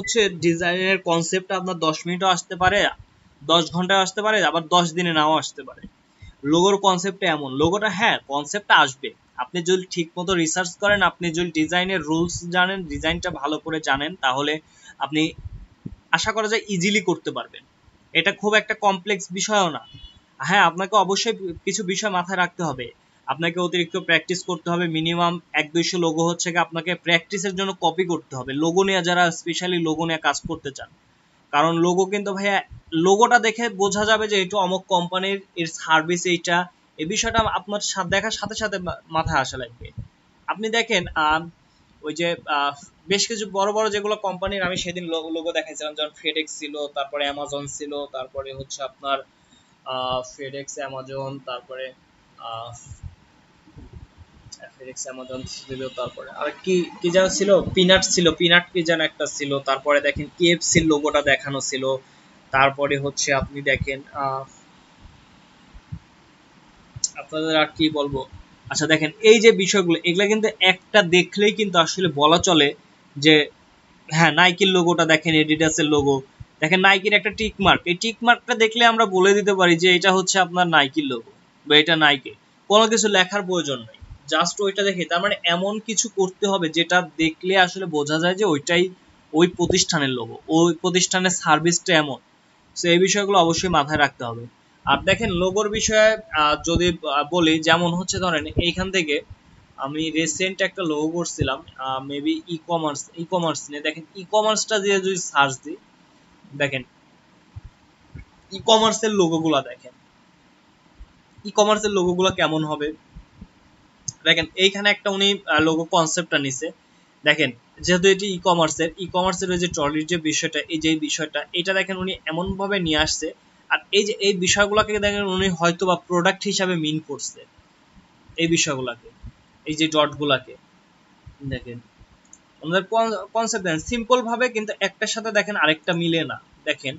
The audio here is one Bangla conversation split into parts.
হচ্ছে ডিজাইনের কনসেপ্টটা আপনার 10 মিনিটও আসতে পারে, 10 ঘন্টায় আসতে পারে, আবার 10 দিনে নাও আসতে পারে। লোগোর কনসেপ্টটা এমন, লোগোটা হ্যাঁ কনসেপ্টটা আসবে, আপনি যদি ঠিক মতো রিসার্চ করেন, আপনি যদি ডিজাইনের রুলস জানেন, ডিজাইনটা ভালো করে জানেন, তাহলে আপনি আশা করা যায় ইজিলি করতে পারবেন। এটা খুব একটা কমপ্লেক্স বিষয়ও না। হ্যাঁ, আপনাকে অবশ্যই কিছু বিষয় মাথায় রাখতে হবে, আপনাকে অতিরিক্ত প্র্যাকটিস করতে হবে, মিনিমাম 1-200 লোগো হচ্ছে আপনাকে প্র্যাকটিসের জন্য কপি করতে হবে, লোগো নিয়ে যারা স্পেশালি লোগো নিয়ে কাজ করতে চান। কারণ লোগো কিন্তু ভাইয়া, লোগোটা দেখে বোঝা যাবে যে এটা অমুক কোম্পানির, এর সার্ভিস এইটা, এই বিষয়টা আপনার দেখার সাথে সাথে মাথায় আসা লাগবে। আপনি দেখেন ওই যে বেশ কিছু বড় বড় যেগুলো কোম্পানির আমি সেদিন লোগো দেখাইছিলাম, যেমন ফেডেক্স ছিল, তারপরে অ্যামাজন ছিল, তারপরে হচ্ছে আপনার ফেডেক্স, অ্যামাজন, তারপরে ফেডেক্স, অ্যামাজন ছিল, তারপরে আর কি কি যেন ছিল, পিনাট ছিল, পিনাট কি যেন একটা ছিল, তারপরে দেখেন কেএফসির লোগোটা দেখানো ছিল, তারপরে হচ্ছে আপনি দেখেন আপনাদের আর কি বলবো। আচ্ছা দেখেন এই যে বিষয়গুলো, এগুলা কিন্তু একটা দেখলেই কিন্তু আসলে বলা চলে যে হ্যাঁ নাইকির লোগোটা দেখেন, এডিডাসের লোগো দেখেন, নাইকির একটা টিক মার্ক, এই টিক মার্কটা দেখলে আমরা বলে দিতে পারি যে এটা হচ্ছে আপনার নাইকির লোগো বা এটা নাইকি, কোনো কিছু লেখার প্রয়োজন নেই, জাস্ট ওইটা দেখে। তার মানে এমন কিছু করতে হবে যেটা দেখলে আসলে বোঝা যায় যে ওইটাই ওই প্রতিষ্ঠানের লোগো, ওই প্রতিষ্ঠানের সার্ভিসটা এমন। তো এই বিষয়গুলো অবশ্যই মাথায় রাখতে হবে। আর দেখেন লোগোর বিষয়ে যদি বলি, যেমন হচ্ছে ধরেন এইখান থেকে আমি রিসেন্ট একটা লোগো করছিলাম, মেবি ই কমার্স নিয়ে। দেখেন ই কমার্সটা দিয়ে যদি সার্চ দিই, দেখেন ই কমার্সের লোগোগুলা দেখেন, ই কমার্সের লোগোগুলা কেমন হবে। দেখেন এইখানে একটা উনি লোগো কনসেপ্টটা নিছে, দেখেন যেহেতু এটি ই কমার্সের ওই যে ট্রলির যে বিষয়টা, এই যে বিষয়টা, এটা দেখেন উনি এমন ভাবে নিয়ে আসছে। আর এই যে এই বিষয়গুলোকে দেখেন উনি হয়তো বা প্রোডাক্ট হিসাবে মিন করছে এই বিষয়গুলোকে, এই যে ডটগুলাকে দেখেন আমাদের কনসেপ্ট দেন সিম্পল ভাবে, কিন্তু একটার সাথে দেখেন আরেকটা মিলে না। দেখেন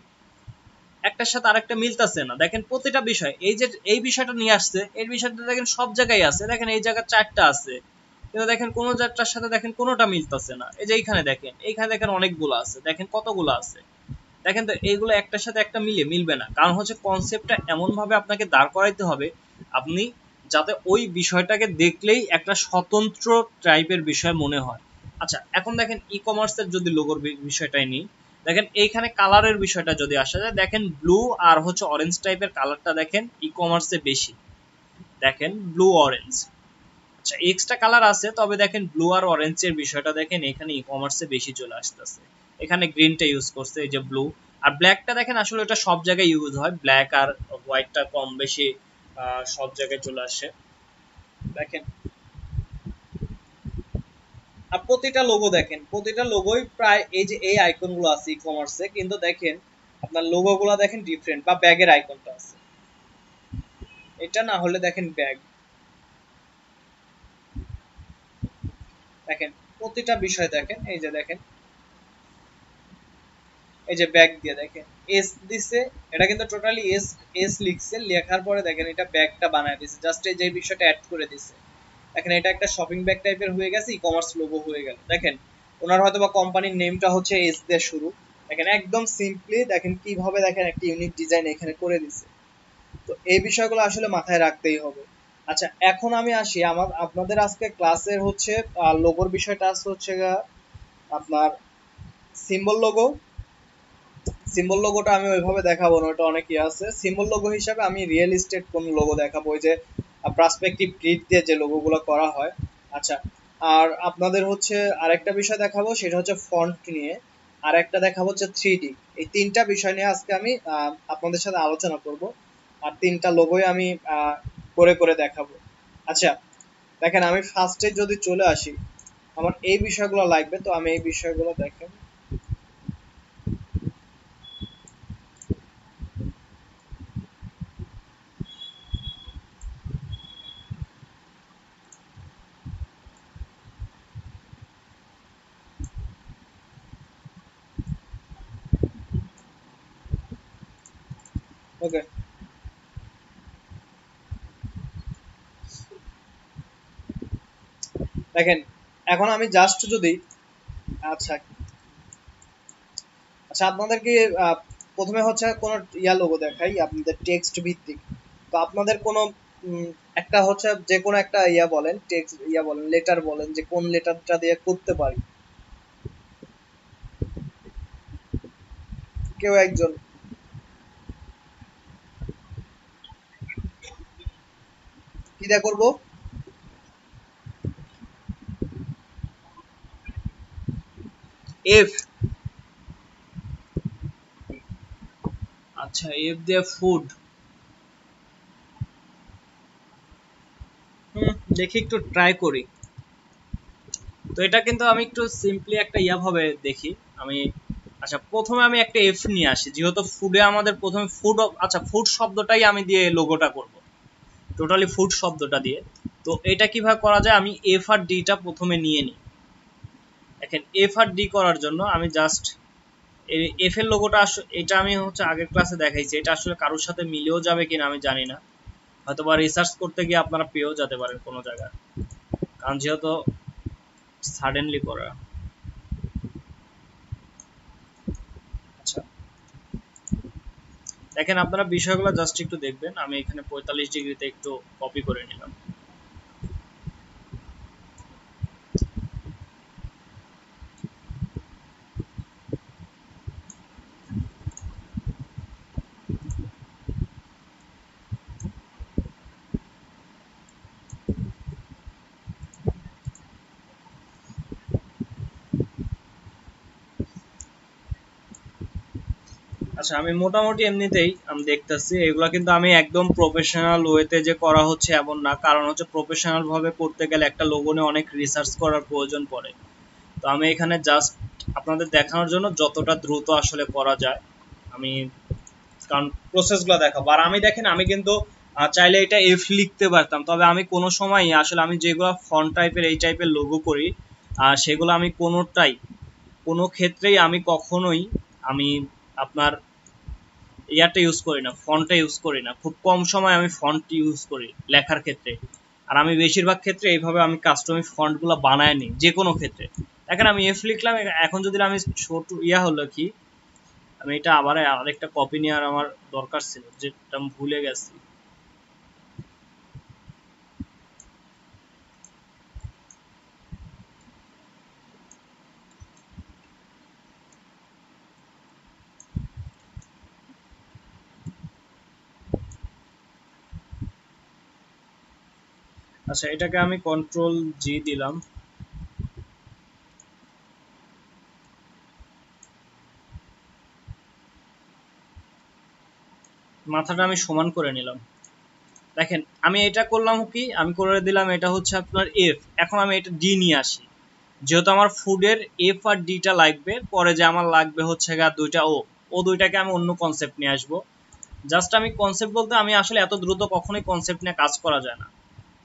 একটার সাথে আরেকটা মিলতেছে না। দেখেন প্রতিটা বিষয়, এই যে এই বিষয়টা নিয়ে আসছে, এই বিষয়টা দেখেন সব জায়গায় আছে, দেখেন এই জায়গায় 4টা আছে, কিন্তু দেখেন কোন চারটার সাথে দেখেন কোনোটা মিলতেছে না। এই যে এইখানে দেখেন অনেকগুলো আছে, দেখেন কতগুলো আছে। দেখেন তো এইগুলো একটার সাথে একটা মিলবে না, কারণ হচ্ছে কনসেপ্টটা এমন ভাবে আপনাকে দাঁড় করাইতে হবে আপনি, যাতে ওই বিষয়টাকে দেখলেই একটা স্বতন্ত্র টাইপের বিষয় মনে হয়। আচ্ছা এখন দেখেন ই কমার্সের যদি লোগোর বিষয়টাই নিই, দেখেন এইখানে কালারের বিষয়টা যদি আসা যায়, দেখেন ব্লু আর হচ্ছে অরেঞ্জ টাইপের কালারটা দেখেন ই কমার্সে বেশি, দেখেন ব্লু অরেঞ্জ। আচ্ছা এক্সট্রা কালার আছে, তবে দেখেন ব্লু আর অরেঞ্জের বিষয়টা দেখেন এখানে ই কমার্সে বেশি চলে আসতেছে। এখানে গ্রিনটা ইউজ করছে, এই যে ব্লু আর ব্ল্যাকটা দেখেন, আসলে এটা সব জায়গায় ইউজ হয়, ব্ল্যাক আর হোয়াইটটা কম বেশি সব জায়গায় চলে আসে। দেখেন আর প্রতিটা লোগো দেখেন, প্রতিটা লোগোই প্রায় এই যে এই আইকন গুলো আছে ই কমার্সে, কিন্তু দেখেন আপনার লোগো গুলা দেখেন ডিফারেন্ট, বা ব্যাগের আইকনটা আছে, এটা না হলে দেখেন ব্যাগ, দেখেন প্রতিটা বিষয় দেখেন, এই যে দেখেন এই যে ব্যাগ দিয়ে দেখেন এস দিছে, এটা কিন্তু টোটালি এস এস লিখছে, লেখার পরে দেখেন এটা ব্যাগটা বানায় দিছে, জাস্ট এই যে বিষয়টা অ্যাড করে দিছে। দেখেন এটা একটা শপিং ব্যাগ টাইপের হয়ে গেছে, ই কমার্স লোগো হয়ে গেল। দেখেন ওনার হয়তো বা কোম্পানির নেমটা হচ্ছে এস দিয়ে শুরু, দেখেন একদম সিম্পলি দেখেন কিভাবে দেখেন একটা ইউনিক ডিজাইন এখানে করে দিছে। তো এই বিষয়গুলো আসলে মাথায় রাখতেই হবে। আচ্ছা এখন আমি আসি আপনাদের আজকে ক্লাসের হচ্ছে লোগোর বিষয়টা আছে হচ্ছে আপনার সিম্বল লোগো। সিম্বল লোগোটা আমি ওইভাবে দেখাবো না, ওটা অনেক আছে। সিম্বল লোগো হিসাবে আমি রিয়েল এস্টেট কোন লোগো দেখাবো, ওই যে পার্সপেক্টিভ গ্রিড দিয়ে যে লোগোগুলো করা হয়। আচ্ছা আর আপনাদের হচ্ছে আরেকটা বিষয় দেখাবো, সেটা হচ্ছে ফন্ট নিয়ে, আর একটা দেখাবো হচ্ছে 3D। এই তিনটা বিষয় নিয়ে আজকে আমি আপনাদের সাথে আলোচনা করব, আর তিনটা লোগোই আমি করে করে দেখাবো। আচ্ছা দেখেন আমি ফার্স্টে যদি চলে আসি, আমার এই বিষয়গুলো লাগবে, তো আমি এই বিষয়গুলো দেখেন। ওকে দেখেন এখন আমি জাস্ট যদি, আচ্ছা আচ্ছা আপনাদেরকে প্রথমে হচ্ছে কোনো লোগো দেখাই আপনাদের টেক্সট ভিত্তিক। তো আপনাদের কোনো একটা হচ্ছে যে কোনো একটা বলেন, টেক্সট বলেন, লেটার বলেন, যে কোন লেটারটা দিয়ে করতে পারি, কেউ একজন। কি দিয়ে করবো? এফ। আচ্ছা, এফ দিয়ে ফুড। দেখি একটু ট্রাই করি। তো এটা কিন্তু আমি একটু সিম্পলি একটা ভাবে দেখি আমি। আচ্ছা, প্রথমে আমি একটা এফ নিয়ে আসি, যেহেতু ফুডে আমাদের প্রথমে ফুড। আচ্ছা, ফুড শব্দটাই আমি দিয়ে লোগোটা করব, টোটালি ফুড শব্দটা দিয়ে। তো এটা কিভাবে করা যায়, আমি এফ আর ডিটা প্রথমে নিয়ে নিই। দেখেন, এফ আর ডি করার জন্য আমি জাস্ট এফ এর লোগোটা এটা আমি হচ্ছে আগের ক্লাসে দেখাইছি। এটা আসলে কারোর সাথে মিলেও যাবে কিনা আমি জানি না, হয়তো বা রিসার্চ করতে গিয়ে আপনারা পেয়েও যেতে পারেন কোনো জায়গায়, কারণ যেহেতু সাডেনলি করা। আচ্ছা, দেখেন আপনারা বিষয়গুলো জাস্ট একটু দেখবেন। আমি এখানে 45 ডিগ্রিতে একটু কপি করে নিলাম। আচ্ছা, আমি মোটামুটি এমনিতেই আমি দেখতেছি এগুলো কিন্তু আমি একদম প্রফেশনাল ওয়েতে যে করা হচ্ছে এমন না, কারণ হচ্ছে প্রফেশনাল ভাবে করতে গেলে একটা লোগো নিয়ে অনেক রিসার্চ করার প্রয়োজন পড়ে। তো আমি এখানে জাস্ট আপনাদের দেখানোর জন্য যতটা দ্রুত আসলে করা যায় আমি, কারণ প্রসেসগুলো দেখাবো। আর আমি দেখেন, আমি কিন্তু চাইলে এটা এফ লিখতে পারতাম, তবে আমি কোনো সময় আসলে আমি যেগুলো ফন্ট টাইপের এই টাইপের লোগো করি সেগুলো আমি কোনো ক্ষেত্রেই আমি কখনোই আমি আপনার ইয়ারটা ইউজ করি না, ফন্টটা ইউজ করি না। খুব কম সময় আমি ফন্ট ইউজ করি লেখার ক্ষেত্রে। আর আমি বেশিরভাগ ক্ষেত্রে এইভাবে আমি কাস্টমাইজ ফন্টগুলো বানায় নিই যে কোনো ক্ষেত্রে। দেখেন, আমি এফ লিখলাম, এখন যদি আমি ছোট হলো কি, আমি এটা আবার আরেকটা কপি নেওয়ার আমার দরকার ছিল, যেটা আমি ভুলে গেছি। আচ্ছা, এটাকে আমি কন্ট্রোল জি দিলাম। মাথাটা আমি সমান করে নিলাম। দেখেন, আমি এটা করলাম কি, আমি করে দিলাম এটা হচ্ছে আপনার এফ। এখন আমি এটা ডি নিয়ে আসি, যেহেতু আমার ফুডের এফ আর ডিটা লাগবে, পরে যে আমার লাগবে হচ্ছে গা দুইটা ও দুইটাকে আমি অন্য কনসেপ্ট নিয়ে আসবো। জাস্ট আমি কনসেপ্ট বলতে আমি আসলে এত দ্রুত কখনোই কনসেপ্ট নিয়ে কাজ করা যায় না,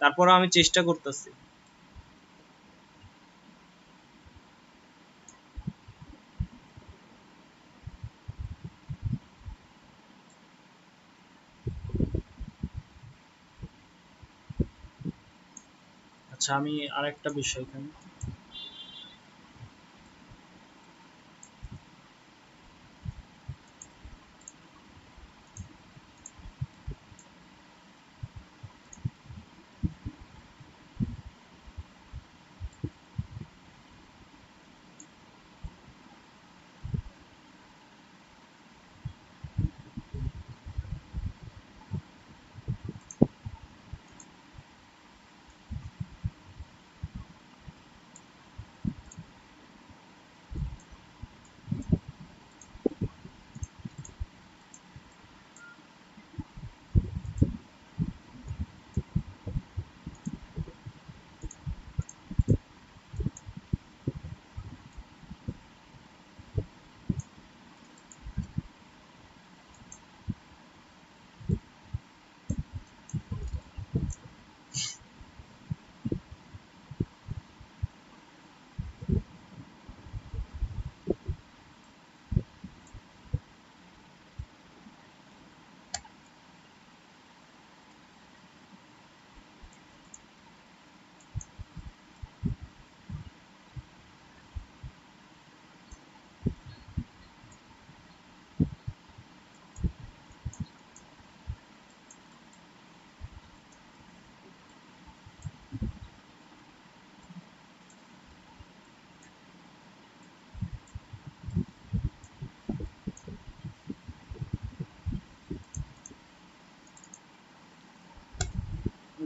তারপরে আমি চেষ্টা করতেছি। আচ্ছা, আমি আরেকটা বিষয় এখানে।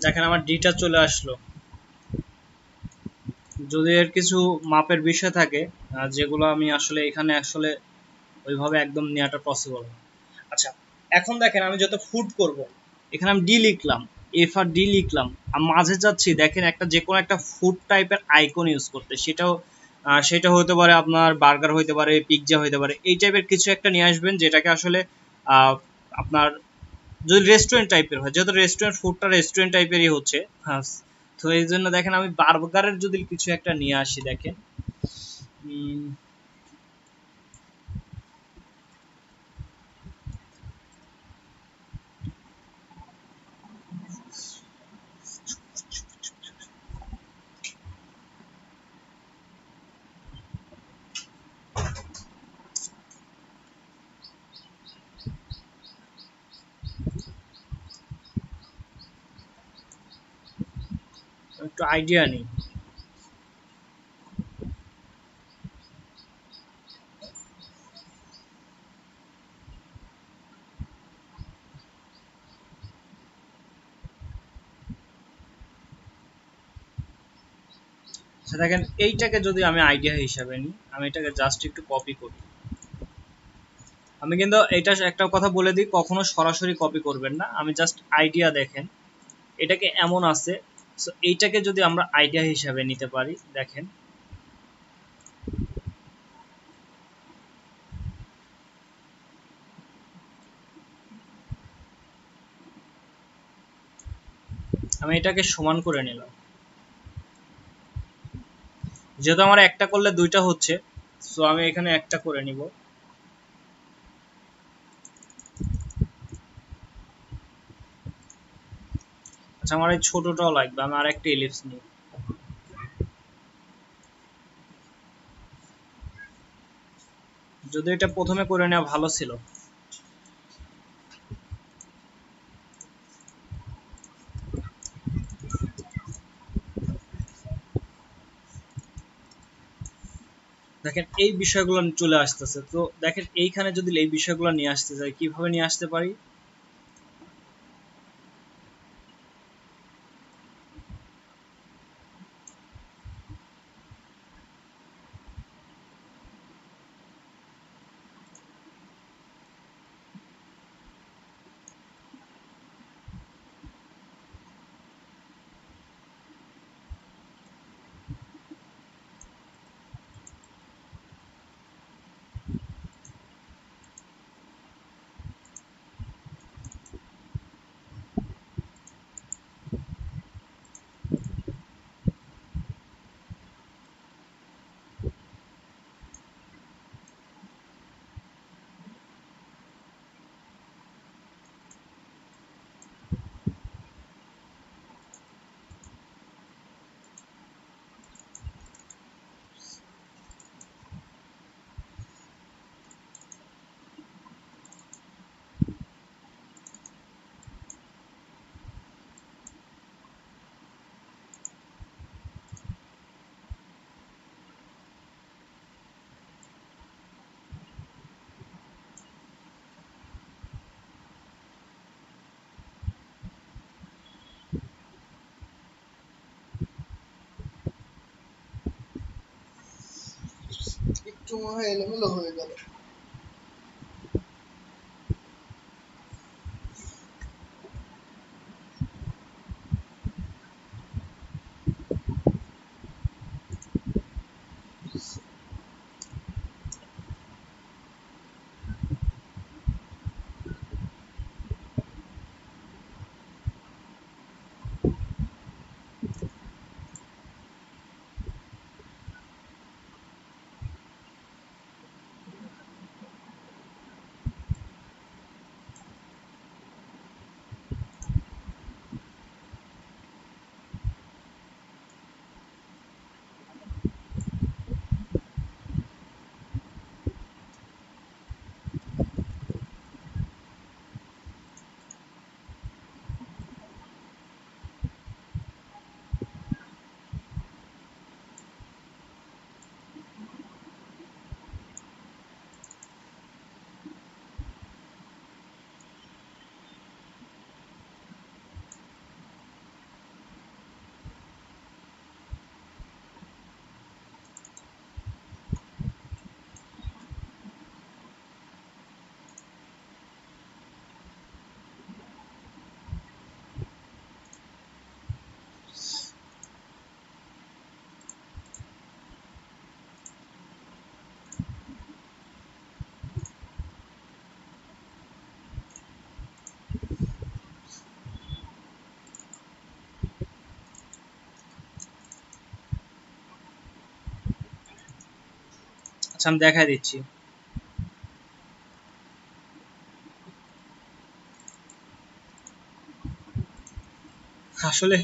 দেখেন আমার ডিটা চলে আসলো। যদি এর কিছু মাপের বিষয় থাকে যেগুলো আমি আসলে এখানে আসলে ওইভাবে একদম নেওয়াটা পসিবল না। আচ্ছা, এখন দেখেন আমি যত ফুড করব, এখানে আমি ডি লিখলাম, এফ আর ডি লিখলাম, আমি মাঝে যাচ্ছি দেখেন একটা যে কোনো একটা ফুড টাইপের আইকন ইউজ করতে, সেটা হতে পারে আপনার বার্গার হতে পারে, পিৎজা হতে পারে, এই টাইপের কিছু একটা নিয়ে আসবেন যেটাকে আসলে আপনার যদি রেস্টুরেন্ট টাইপের হয়, যেহেতু রেস্টুরেন্ট ফুডটা রেস্টুরেন্ট টাইপেরই হচ্ছে, হ্যাঁ, তো এই জন্য দেখেন আমি বার্গারের যদি কিছু একটা নিয়ে আসি, দেখেন একটু আইডিয়া নেই। আচ্ছা দেখেন এইটাকে যদি আমি আইডিয়া হিসাবে নিই, আমি এটাকে জাস্ট একটু কপি করি। আমি কিন্তু এটা একটা কথা বলে দিই, কখনো সরাসরি কপি করবেন না, আমি জাস্ট আইডিয়া দেখেন এটাকে এমন আছে। সো এইটাকে যদি আমরা আইডিয়া হিসাবে নিতে পারি, দেখেন আমি এটাকে সমান করে নিলাম, যেহেতু আমার একটা করলে দুইটা হচ্ছে, সো আমি এখানে একটা করে নিব। আচ্ছা আমার এই ছোটটাও লাগবে, আমি আর একটা ইলিপস নিই। যদি এটা প্রথমে করে নেওয়া ভালো ছিল। দেখেন এই বিষয়গুলো চলে আসতেছে, তো দেখেন এইখানে যদি এই বিষয়গুলো নিয়ে আসতে চাই, কিভাবে নিয়ে আসতে পারি? একটু মনে হয় এলোমেলো হয়ে গেল। আচ্ছা আমি দেখাই দিচ্ছি। আসলে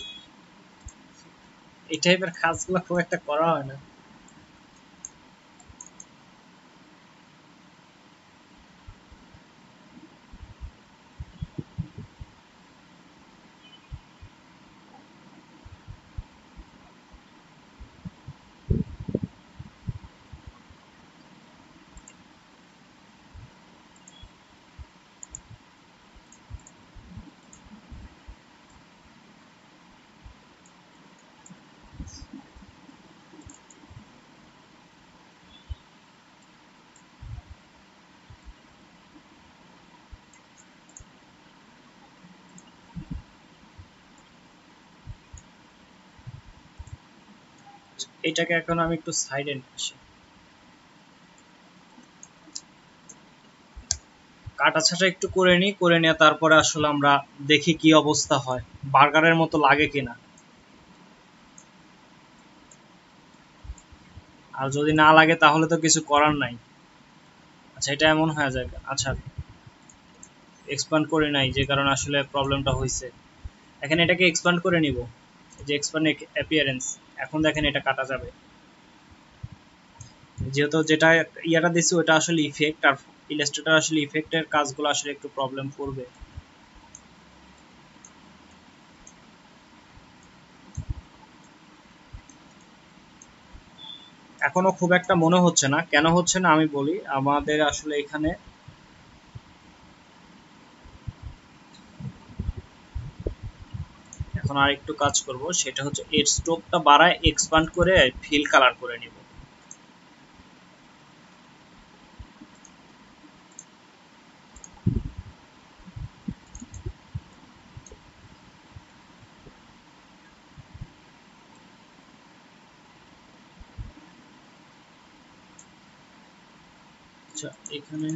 এই টাইপের কাজগুলো খুব একটা করা হয় না। এটাকে এখন আমি একটু সাইডে নিচ্ছি, কাটা ছাটা একটু করে নিই, করে নিয়ে তারপরে আসলে আমরা দেখি কি অবস্থা হয়, বার্গারের মতো লাগে কিনা। আর যদি না লাগে তাহলে তো কিছু করার নাই। আচ্ছা এটা এমন হয়ে যায়, আচ্ছা এক্সপ্যান্ড করে নাই যে কারণে আসলে প্রবলেমটা হয়েছে। এখানে এটাকে এক্সপ্যান্ড করে নিব, যে এক্সপ্যান্ড অ্যাপিয়ারেন্স। এখন দেখেন এটা কাটা যাবে, যেহেতু যেটা ইয়াটা দিচ্ছি ওটা আসলে ইফেক্ট, আর ইলাস্ট্রেটর আসলে ইফেক্টের কাজগুলো আসলে একটু প্রবলেম করবে। এখনো খুব একটা মনে হচ্ছে না, কেন হচ্ছে না আমি বলি। আমাদের আসলে এখানে এখন আর একটু কাজ করব, সেটা হচ্ছে এর স্টোকটা বাড়ায় এক্সপ্যান্ড করে ফিল কালার করে নিব। আচ্ছা এখানে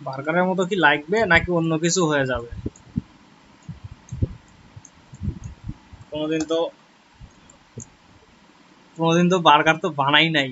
বার্গারের মতো কি লাগবে নাকি অন্য কিছু হয়ে যাবে? কোনোদিন তো কোনোদিন তো বার্গার তো বানাই নাই।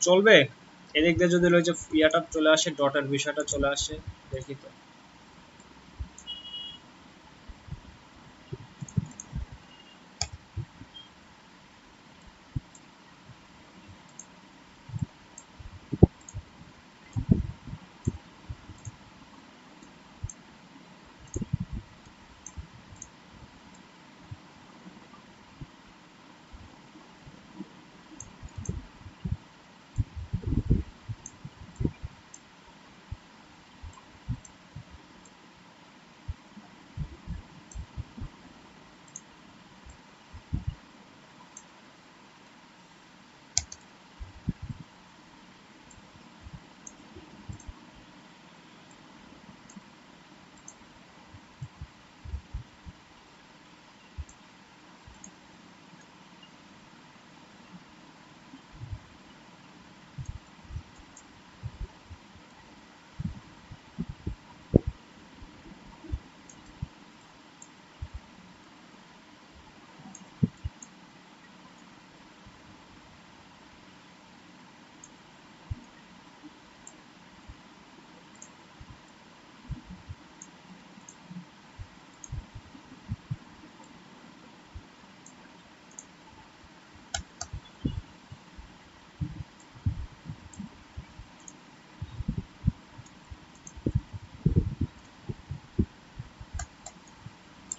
চলবে এদিক দিয়ে যদি ওই যে ইয়াটা চলে আসে, ডটের বিষয়টা চলে আসে, দেখি তো।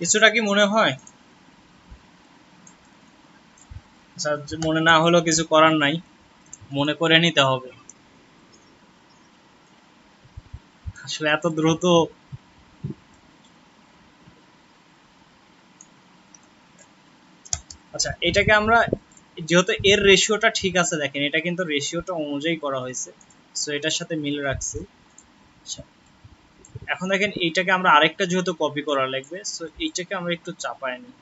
কিছুটা কি মনে হয়? আচ্ছা, মনে না হলেও কিছু করার নাই, মনে করে নিতে হবে। আসলে এত দ্রুত আচ্ছা, এটাকে আমরা যেহেতু এর রেশিওটা ঠিক আছে, দেখেন এটা কিন্তু রেশিওটা অনুযায়ী করা হয়েছে, সো এটার সাথে মিল রাখছি। আচ্ছা, এখন দেখেন এইটাকে আমরা আরেকটা যেহেতু কপি করা লাগবে, সো এইটাকে আমরা একটু চাপায় নিই।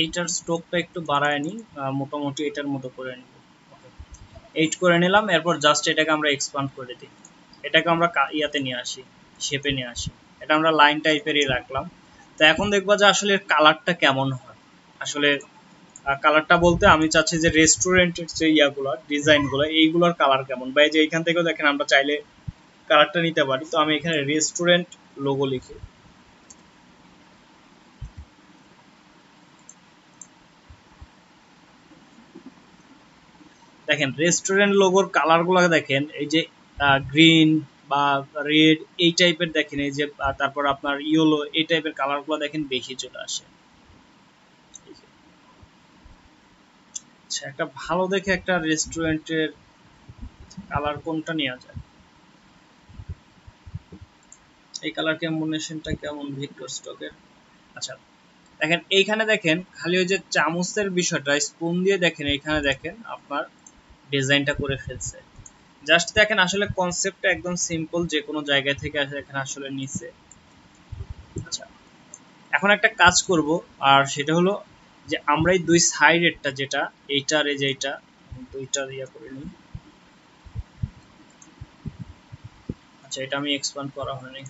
এইটার স্ট্রোকটা একটু বাড়ায় নিই, মোটামুটি এটার মতো করে নিব। 8 করে নিলাম, এরপর জাস্ট এটাকে আমরা এক্সপান্ড করে দিই, এটাকে আমরা ইয়াতে নিয়ে আসি, শেপে নিয়ে আসি। এটা আমরা লাইন টাইপেরই রাখলাম। তো এখন দেখবো যে আসলে কালারটা কেমন হয়। আসলে কালারটা বলতে আমি চাচ্ছি যে রেস্টুরেন্টের যে ইয়াগুলো ডিজাইনগুলো এইগুলোর কালার কেমন, বা এই যে এইখান থেকেও দেখেন আমরা চাইলে কালারটা নিতে পারি। তো আমি এখানে রেস্টুরেন্ট লোগো লিখি। দেখেন রেস্টুরেন্ট লোগোর কালারগুলো দেখেন, এই যে গ্রিন বা রেড এই টাইপের, দেখেন এই যে তারপর আপনার ইয়েলো এই টাইপের কালারগুলো দেখেন বেশি চলে আসে। আচ্ছা, একটা ভালো দেখে একটা রেস্টুরেন্টের কালার কোনটা নেওয়া যায়? এই কালার কম্বিনেশনটা কেমন ভিক্টর স্টকের? আচ্ছা, দেখেন এইখানে দেখেন খালি ওই যে চামচের বিষয়টা স্পুন দিয়ে দেখেন, এইখানে দেখেন আপনার ডিজাইনটা করে ফেলছে। জাস্ট দেখেন আসলে কনসেপ্টটা একদম সিম্পল, যে কোনো জায়গা থেকে আসে এখানে আসলে নিচে। আচ্ছা, এখন একটা কাজ করব, আর সেটা হলো যে আমরা এই দুই সাইডেরটা যেটা এইটার এই যে এইটা দুইটা ইয়া করে নিই। আচ্ছা, এটা আমি এক্সপ্যান্ড করা হয়নি।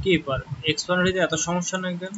কি পার এক্সপ্যান্ড হইতে এত সমস্যা নেই কেন?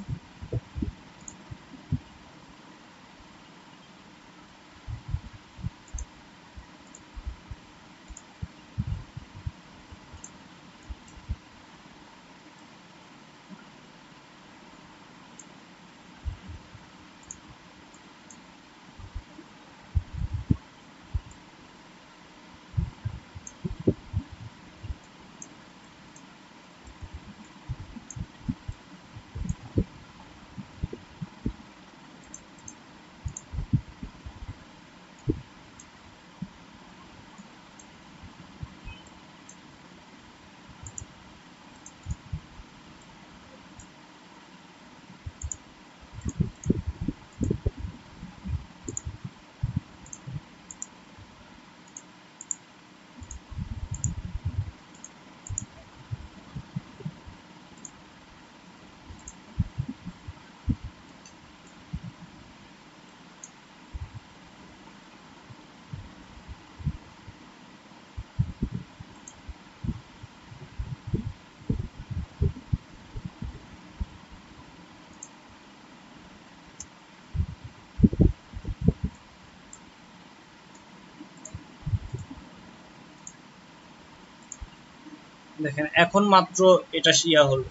দেখেন এখন মাত্র এটা ইয়া হলো।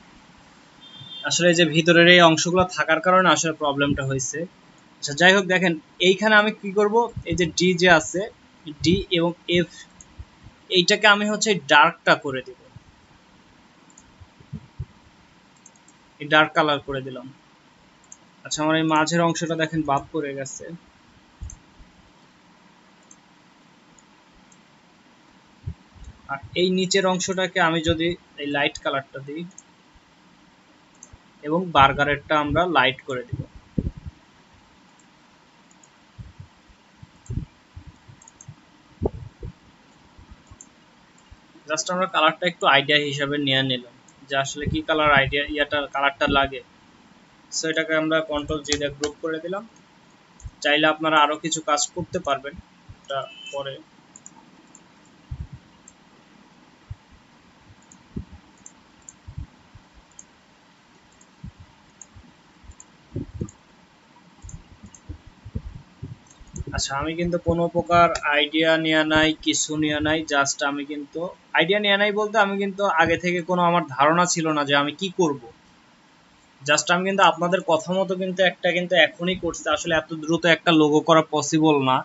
আসলে যে ভিতরের এই অংশগুলো থাকার কারণে আসলে প্রবলেমটা হয়েছে। আচ্ছা, যাই হোক, দেখেন এইখানে আমি কি করব, এই যে ডি যে আছে, ডি এবং এফ এইটাকে আমি হচ্ছে ডার্কটা করে দিব, এই ডার্ক কালার করে দিলাম। আচ্ছা, আমার এই মাঝের অংশটা দেখেন বাদ পড়ে গেছে। আর এই নিচের অংশটাকে আমি যদি এই লাইট কালারটা দিই এবং বার্গারেরটা আমরা লাইট করে দিব। জাস্ট আমরা কালারটা একটু আইডিয়া হিসাবে নিয়ে নিলাম যে আসলে কি কালার আইডিয়া কালারটা লাগে। সো এটাকে আমরা কন্ট্রোল জি দিয়ে গ্রুপ করে দিলাম। চাইলে আপনারা আরো কিছু কাজ করতে পারবেন এটা পরে। আচ্ছা, আমি কিন্তু কোনো প্রকার আইডিয়া নেওয়া নাই, কিছু নেওয়া নাই, জাস্ট আমি কিন্তু আইডিয়া নেওয়া নাই বলতে আমি কিন্তু আগে থেকে কোনো আমার ধারণা ছিল না যে আমি কি করব। জাস্ট আমি কিন্তু আপনাদের কথা মতো কিন্তু এখনই করছি। আসলে এত দ্রুত একটা লোগো করা পসিবল না।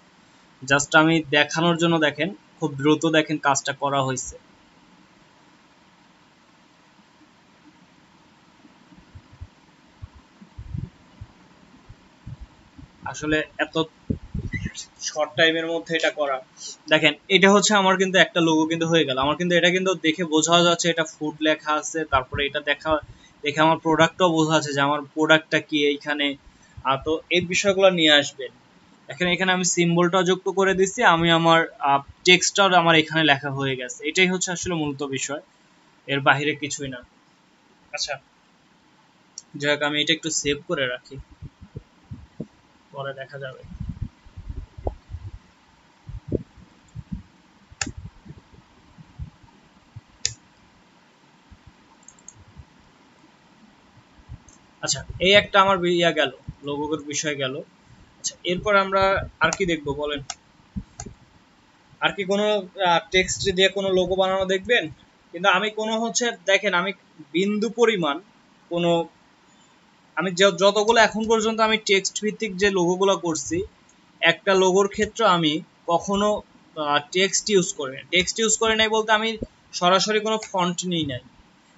জাস্ট আমি দেখানোর জন্য দেখেন খুব দ্রুত দেখেন কাজটা করা হয়েছে। আসলে এত শর্ট টাইমের মধ্যে এটা করা, দেখেন এটা হচ্ছে আমার কিন্তু একটা লোগো কিন্তু হয়ে গেল। আমার কিন্তু এটা কিন্তু দেখে বোঝা যাচ্ছে এটা ফুড লেখা আছে, তারপরে এটা দেখে আমার প্রোডাক্টটাও বোঝা যাচ্ছে যে আমার প্রোডাক্টটা কি এইখানে। তো এই বিষয়গুলো নিয়ে আসবেন। এখানে আমি সিম্বলটা যুক্ত করে দিচ্ছি, আমি আমার টেক্সটটাও আমার এখানে লেখা হয়ে গেছে। এটাই হচ্ছে আসলে মূলত বিষয়, এর বাইরে কিছুই না। আচ্ছা, যাই হোক আমি এটা একটু সেভ করে রাখি, পরে দেখা যাবে। আচ্ছা, এই একটা আমার গেল, লোগোর বিষয় গেল। আচ্ছা, এরপর আমরা আর কি দেখবো বলেন? আর কি কোনো টেক্সট দিয়ে কোনো লোগো বানানো দেখবেন? কিন্তু আমি কোনো হচ্ছে দেখেন আমি বিন্দু পরিমাণ কোনো, আমি যতগুলো এখন পর্যন্ত আমি টেক্সট ভিত্তিক যে লোগোগুলো করছি, একটা লোগোর ক্ষেত্রে আমি কখনো টেক্সট ইউজ করে নাই বলতে আমি সরাসরি কোনো ফন্ট নিই নাই।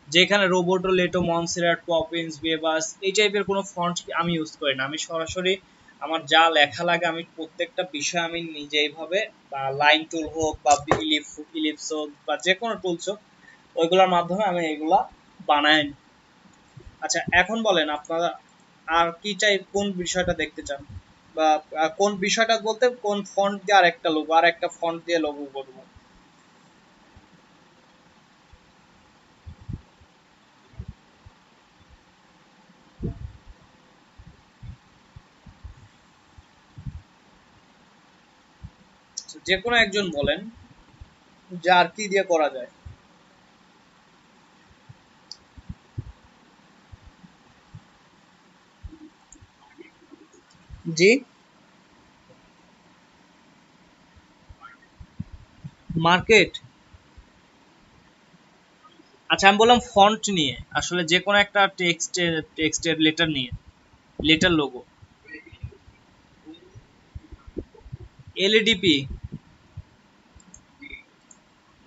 যেখানে রোবোটো, লেটো, মনসেরাট, পপিন্স, বেবাস এই টাইপের কোনো ফন্ট আমি ইউজ করি না। আমি সরাসরি আমার যা লেখা লাগে আমি প্রত্যেকটা বিষয় আমি নিজে এইভাবে, বা লাইন টুল হোক বা ইলিপস হোক বা যে কোনো টুলস হোক, ওইগুলোর মাধ্যমে আমি এগুলা বানাই। আচ্ছা, এখন বলেন আপনারা আর কি চাই, কোন বিষয়টা দেখতে চান, বা কোন বিষয়টা বলতে কোন ফন্ট দিয়ে আর একটা লোগো, আর একটা ফন্ট দিয়ে লোগো করবো। যে কোনো একজন বলেন যে আর কি দিয়ে করা যায়। জি, মার্কেট। আচ্ছা, আমি বললাম ফন্ট নিয়ে, আসলে যে কোনো একটা টেক্সটের লেটার নিয়ে, লেটার লোগো। এলইডিপি,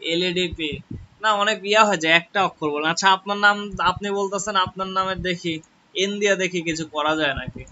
এলইডিপি না, অনেক হয়ে যায় একটা অক্ষর বলেন। আচ্ছা, আপনার নাম আপনি বলতেছেন, আপনার নামের দেখি এন দিয়া দেখি কিছু করা যায় নাকি।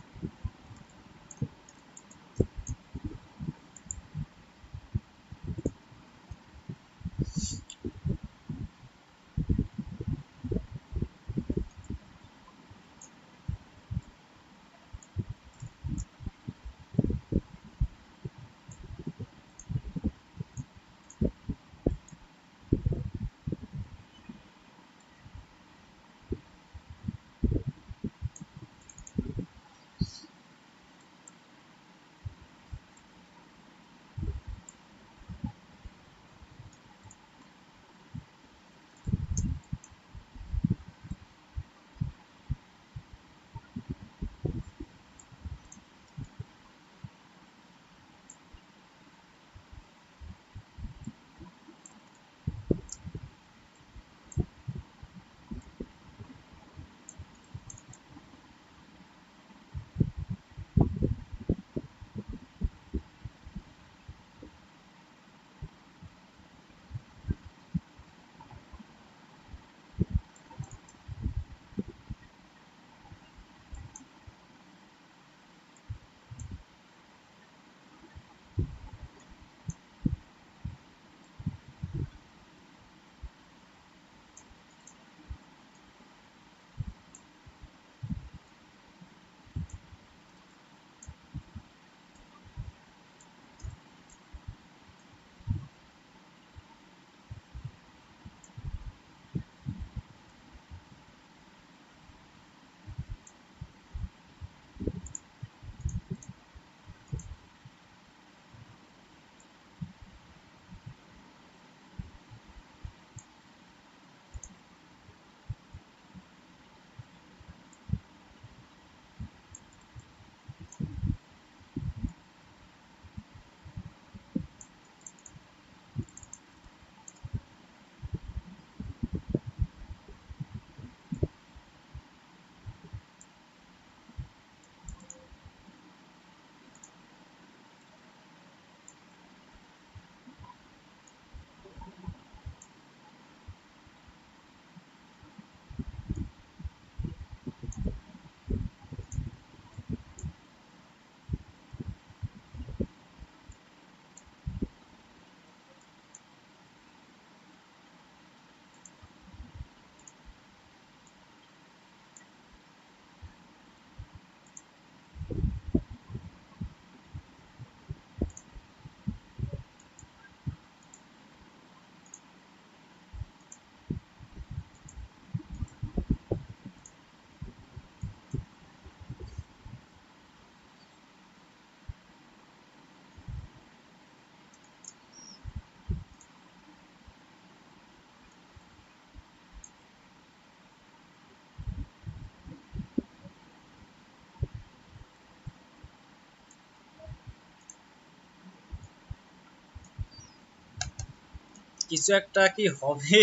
কিছু একটা কি হবে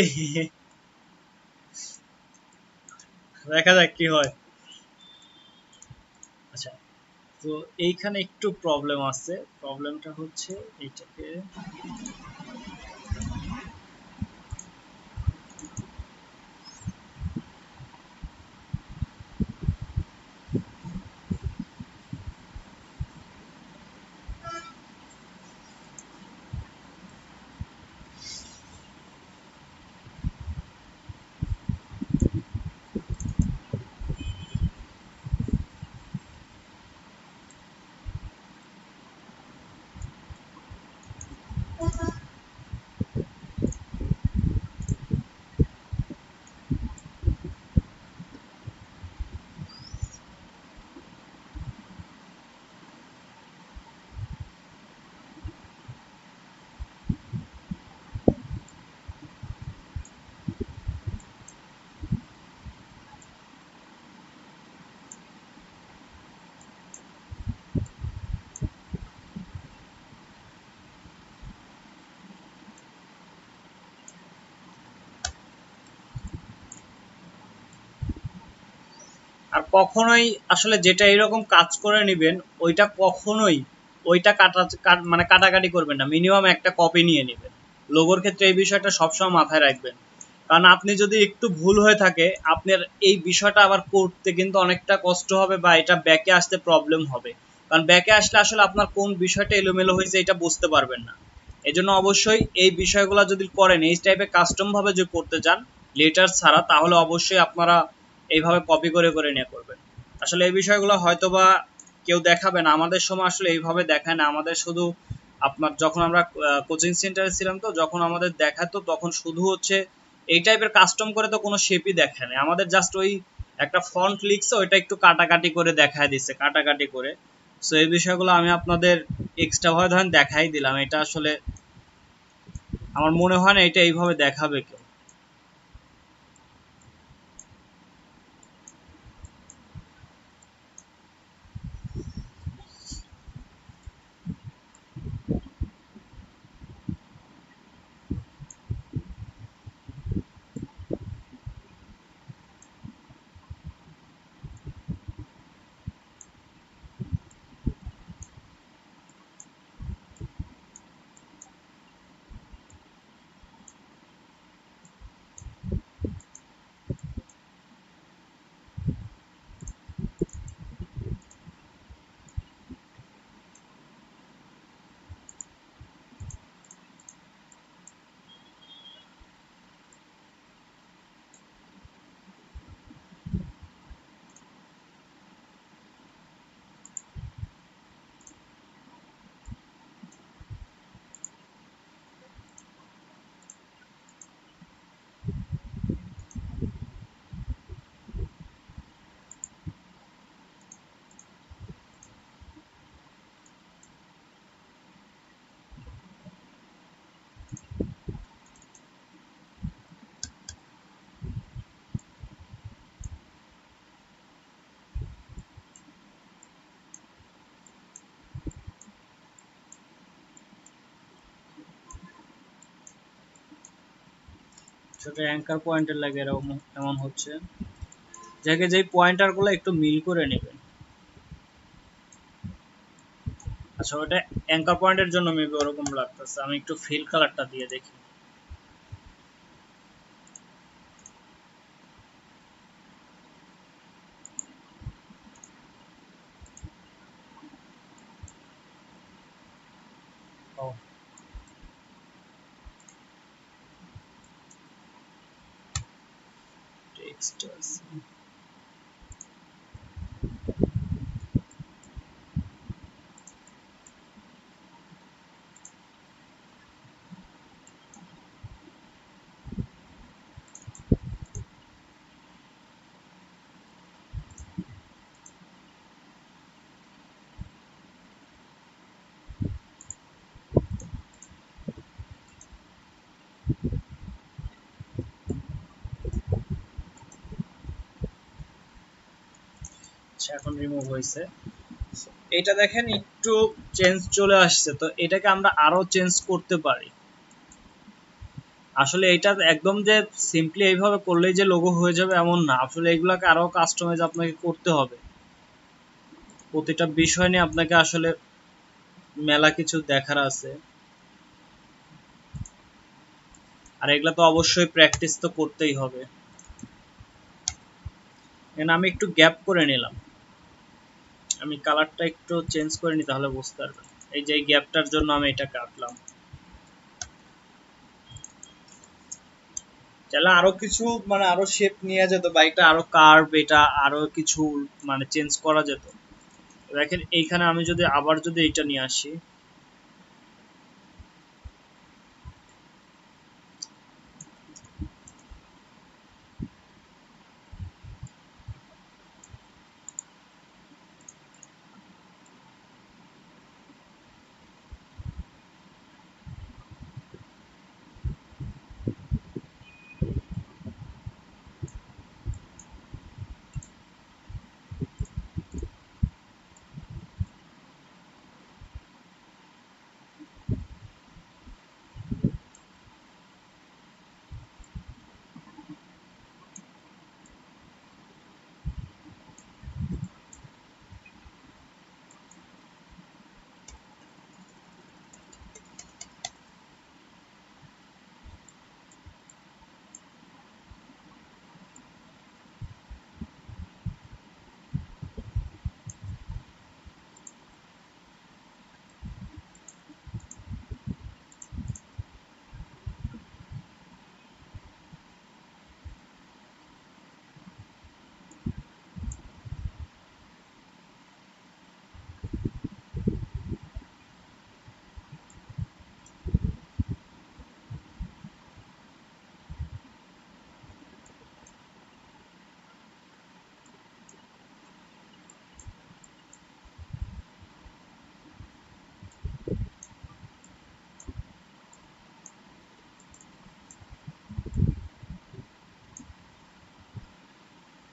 দেখা যাক কি হয়। আচ্ছা, তো এইখানে একটু প্রবলেম আছে। প্রবলেমটা হচ্ছে এইটাকে আর কখনোই আসলে যেটা এরকম কাজ করে নেবেন ওইটা কখনোই ওইটা মানে কাটাকাটি করবেন না, মিনিমাম একটা কপি নিয়ে নেবেন। লোগোর ক্ষেত্রে এই বিষয়টা সবসময় মাথায় রাখবেন, কারণ আপনি যদি একটু ভুল হয়ে থাকে আপনার এই বিষয়টা আবার করতে কিন্তু অনেকটা কষ্ট হবে বা এটা ব্যাকে আসতে প্রবলেম হবে। কারণ ব্যাকে আসলে আসলে আপনার কোন বিষয়টা এলোমেলো হয়েছে এটা বুঝতে পারবেন না। এই জন্য অবশ্যই এই বিষয়গুলো যদি করেন, এই টাইপের কাস্টম ভাবে যদি করতে চান লেটার ছাড়া, তাহলে অবশ্যই আপনারা এইভাবে কপি করে করে নিয়ে করবেন। আসলে এই বিষয়গুলো হয়তোবা কেউ দেখাবে না, আমাদের সময় আসলে এইভাবে দেখায় না। আমাদের শুধু আপনার যখন আমরা কোচিং সেন্টারে ছিলাম, তো যখন আমাদের দেখাতো তখন শুধু হচ্ছে এই টাইপের কাস্টম করে তো কোনো শেপই দেখায় না আমাদের, জাস্ট ওই একটা ফন্ট লিখছে ওইটা একটু কাটাকাটি করে দেখায় দিচ্ছে কাটাকাটি করে। সো এই বিষয়গুলো আমি আপনাদের এক্সট্রা ভাবে ধরেন দেখাই দিলাম, এটা আসলে আমার মনে হয় না এটা এইভাবে দেখাবে কেউ। ছোট অ্যাঙ্কার পয়েন্টের লাগে এরকম এমন হচ্ছে, যাকে যেই পয়েন্টার গুলো একটু মিল করে নেবেন। আচ্ছা, ওটা অ্যাঙ্কার পয়েন্টের জন্য মেবি ওরকম লাগতেছে, আমি একটু ফিল কালারটা দিয়ে দেখি। ও, টেক্সট আছে। আচ্ছা, এখন রিমুভ হয়েছে। এটা দেখেন একটু চেঞ্জ চলে আসছে, তো এটাকে আমরা আরো চেঞ্জ করতে পারি। আসলে এটা একদম যে সিম্পলি এইভাবে করলেই যে লোগো হয়ে যাবে এমন না, আসলে এগুলাকে আরো কাস্টমাইজ আপনাকে করতে হবে। প্রতিটা বিষয় নিয়ে আপনাকে আসলে মেলা কিছু দেখার আছে, আর এগুলা তো অবশ্যই প্র্যাকটিস তো করতেই হবে। এখানে আমি একটু গ্যাপ করে নিলাম, আমি কালারটা একটু চেঞ্জ করে নি, তাহলে বুঝতে পারবেন। এই যে এই গ্যাপটার জন্য আমি এটা কাটলাম। তাহলে আরো কিছু মানে আরো শেপ নিয়ে যেত বা এটা আরো কার্ভ, এটা আরো কিছু মানে চেঞ্জ করা যেত। দেখেন এইখানে আমি যদি আবার যদি এটা নিয়ে আসি,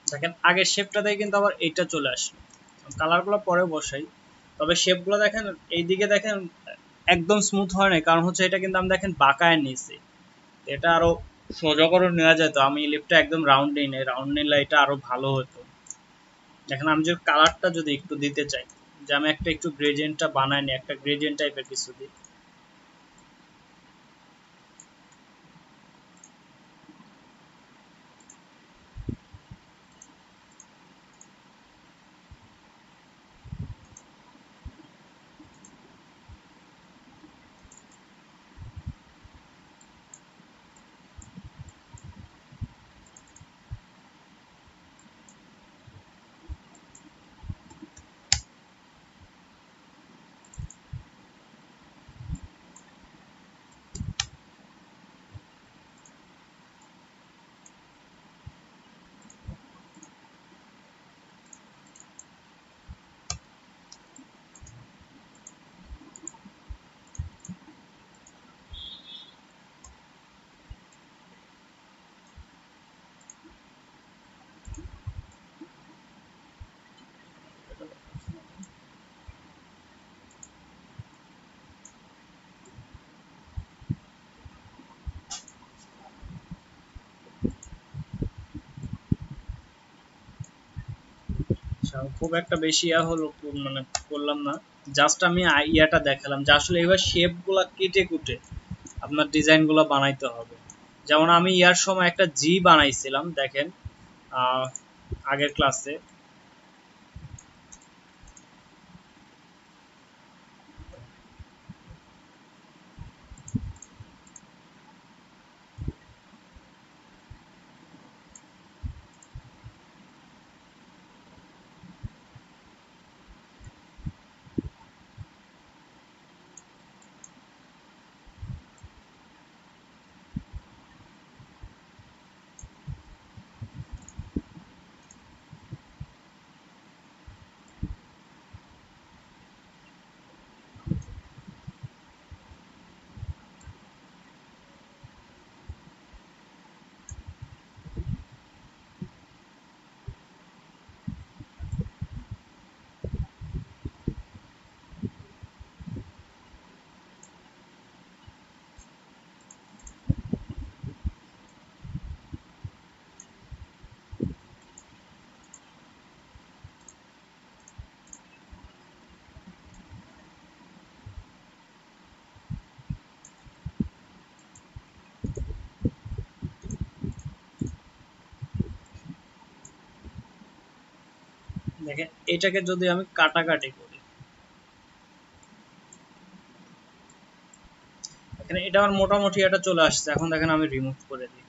দেখেন আগের শেপটাতে কিন্তু আবার এইটা চলে আসলো। কালারগুলো পরে বসাই, তবে শেপগুলো দেখেন এইদিকে দেখেন একদম স্মুথ হয় না, কারণ হচ্ছে এটা কিন্তু আমি দেখেন বাঁকায় নিয়েছি। এটা আরো সোজা করে নেওয়া যেত, আমি লিপটা একদম রাউন্ড নেই, রাউন্ড নিলে এটা আরো ভালো হতো। দেখেন আমি যদি কালারটা যদি একটু দিতে চাই, যে আমি একটা একটু গ্রেডিয়েন্টটা বানাই নি, একটা গ্রেডিয়েন্ট টাইপের কিছু দিই। আচ্ছা, খুব একটা বেশি হলো মানে করলাম না, জাস্ট আমি ইয়াটা দেখালাম যে আসলে এবার শেপ গুলা কেটে কুটে আপনার ডিজাইন গুলা বানাইতে হবে। যেমন আমি ইয়ার সময় একটা জি বানাইছিলাম, দেখেন আগের ক্লাসে। দেখেন এটাকে যদি আমি কাটাকাটি করি, এখানে এটা আমার মোটামুটি এটা চলে আসছে। এখন দেখেন আমি রিমুভ করে দিই।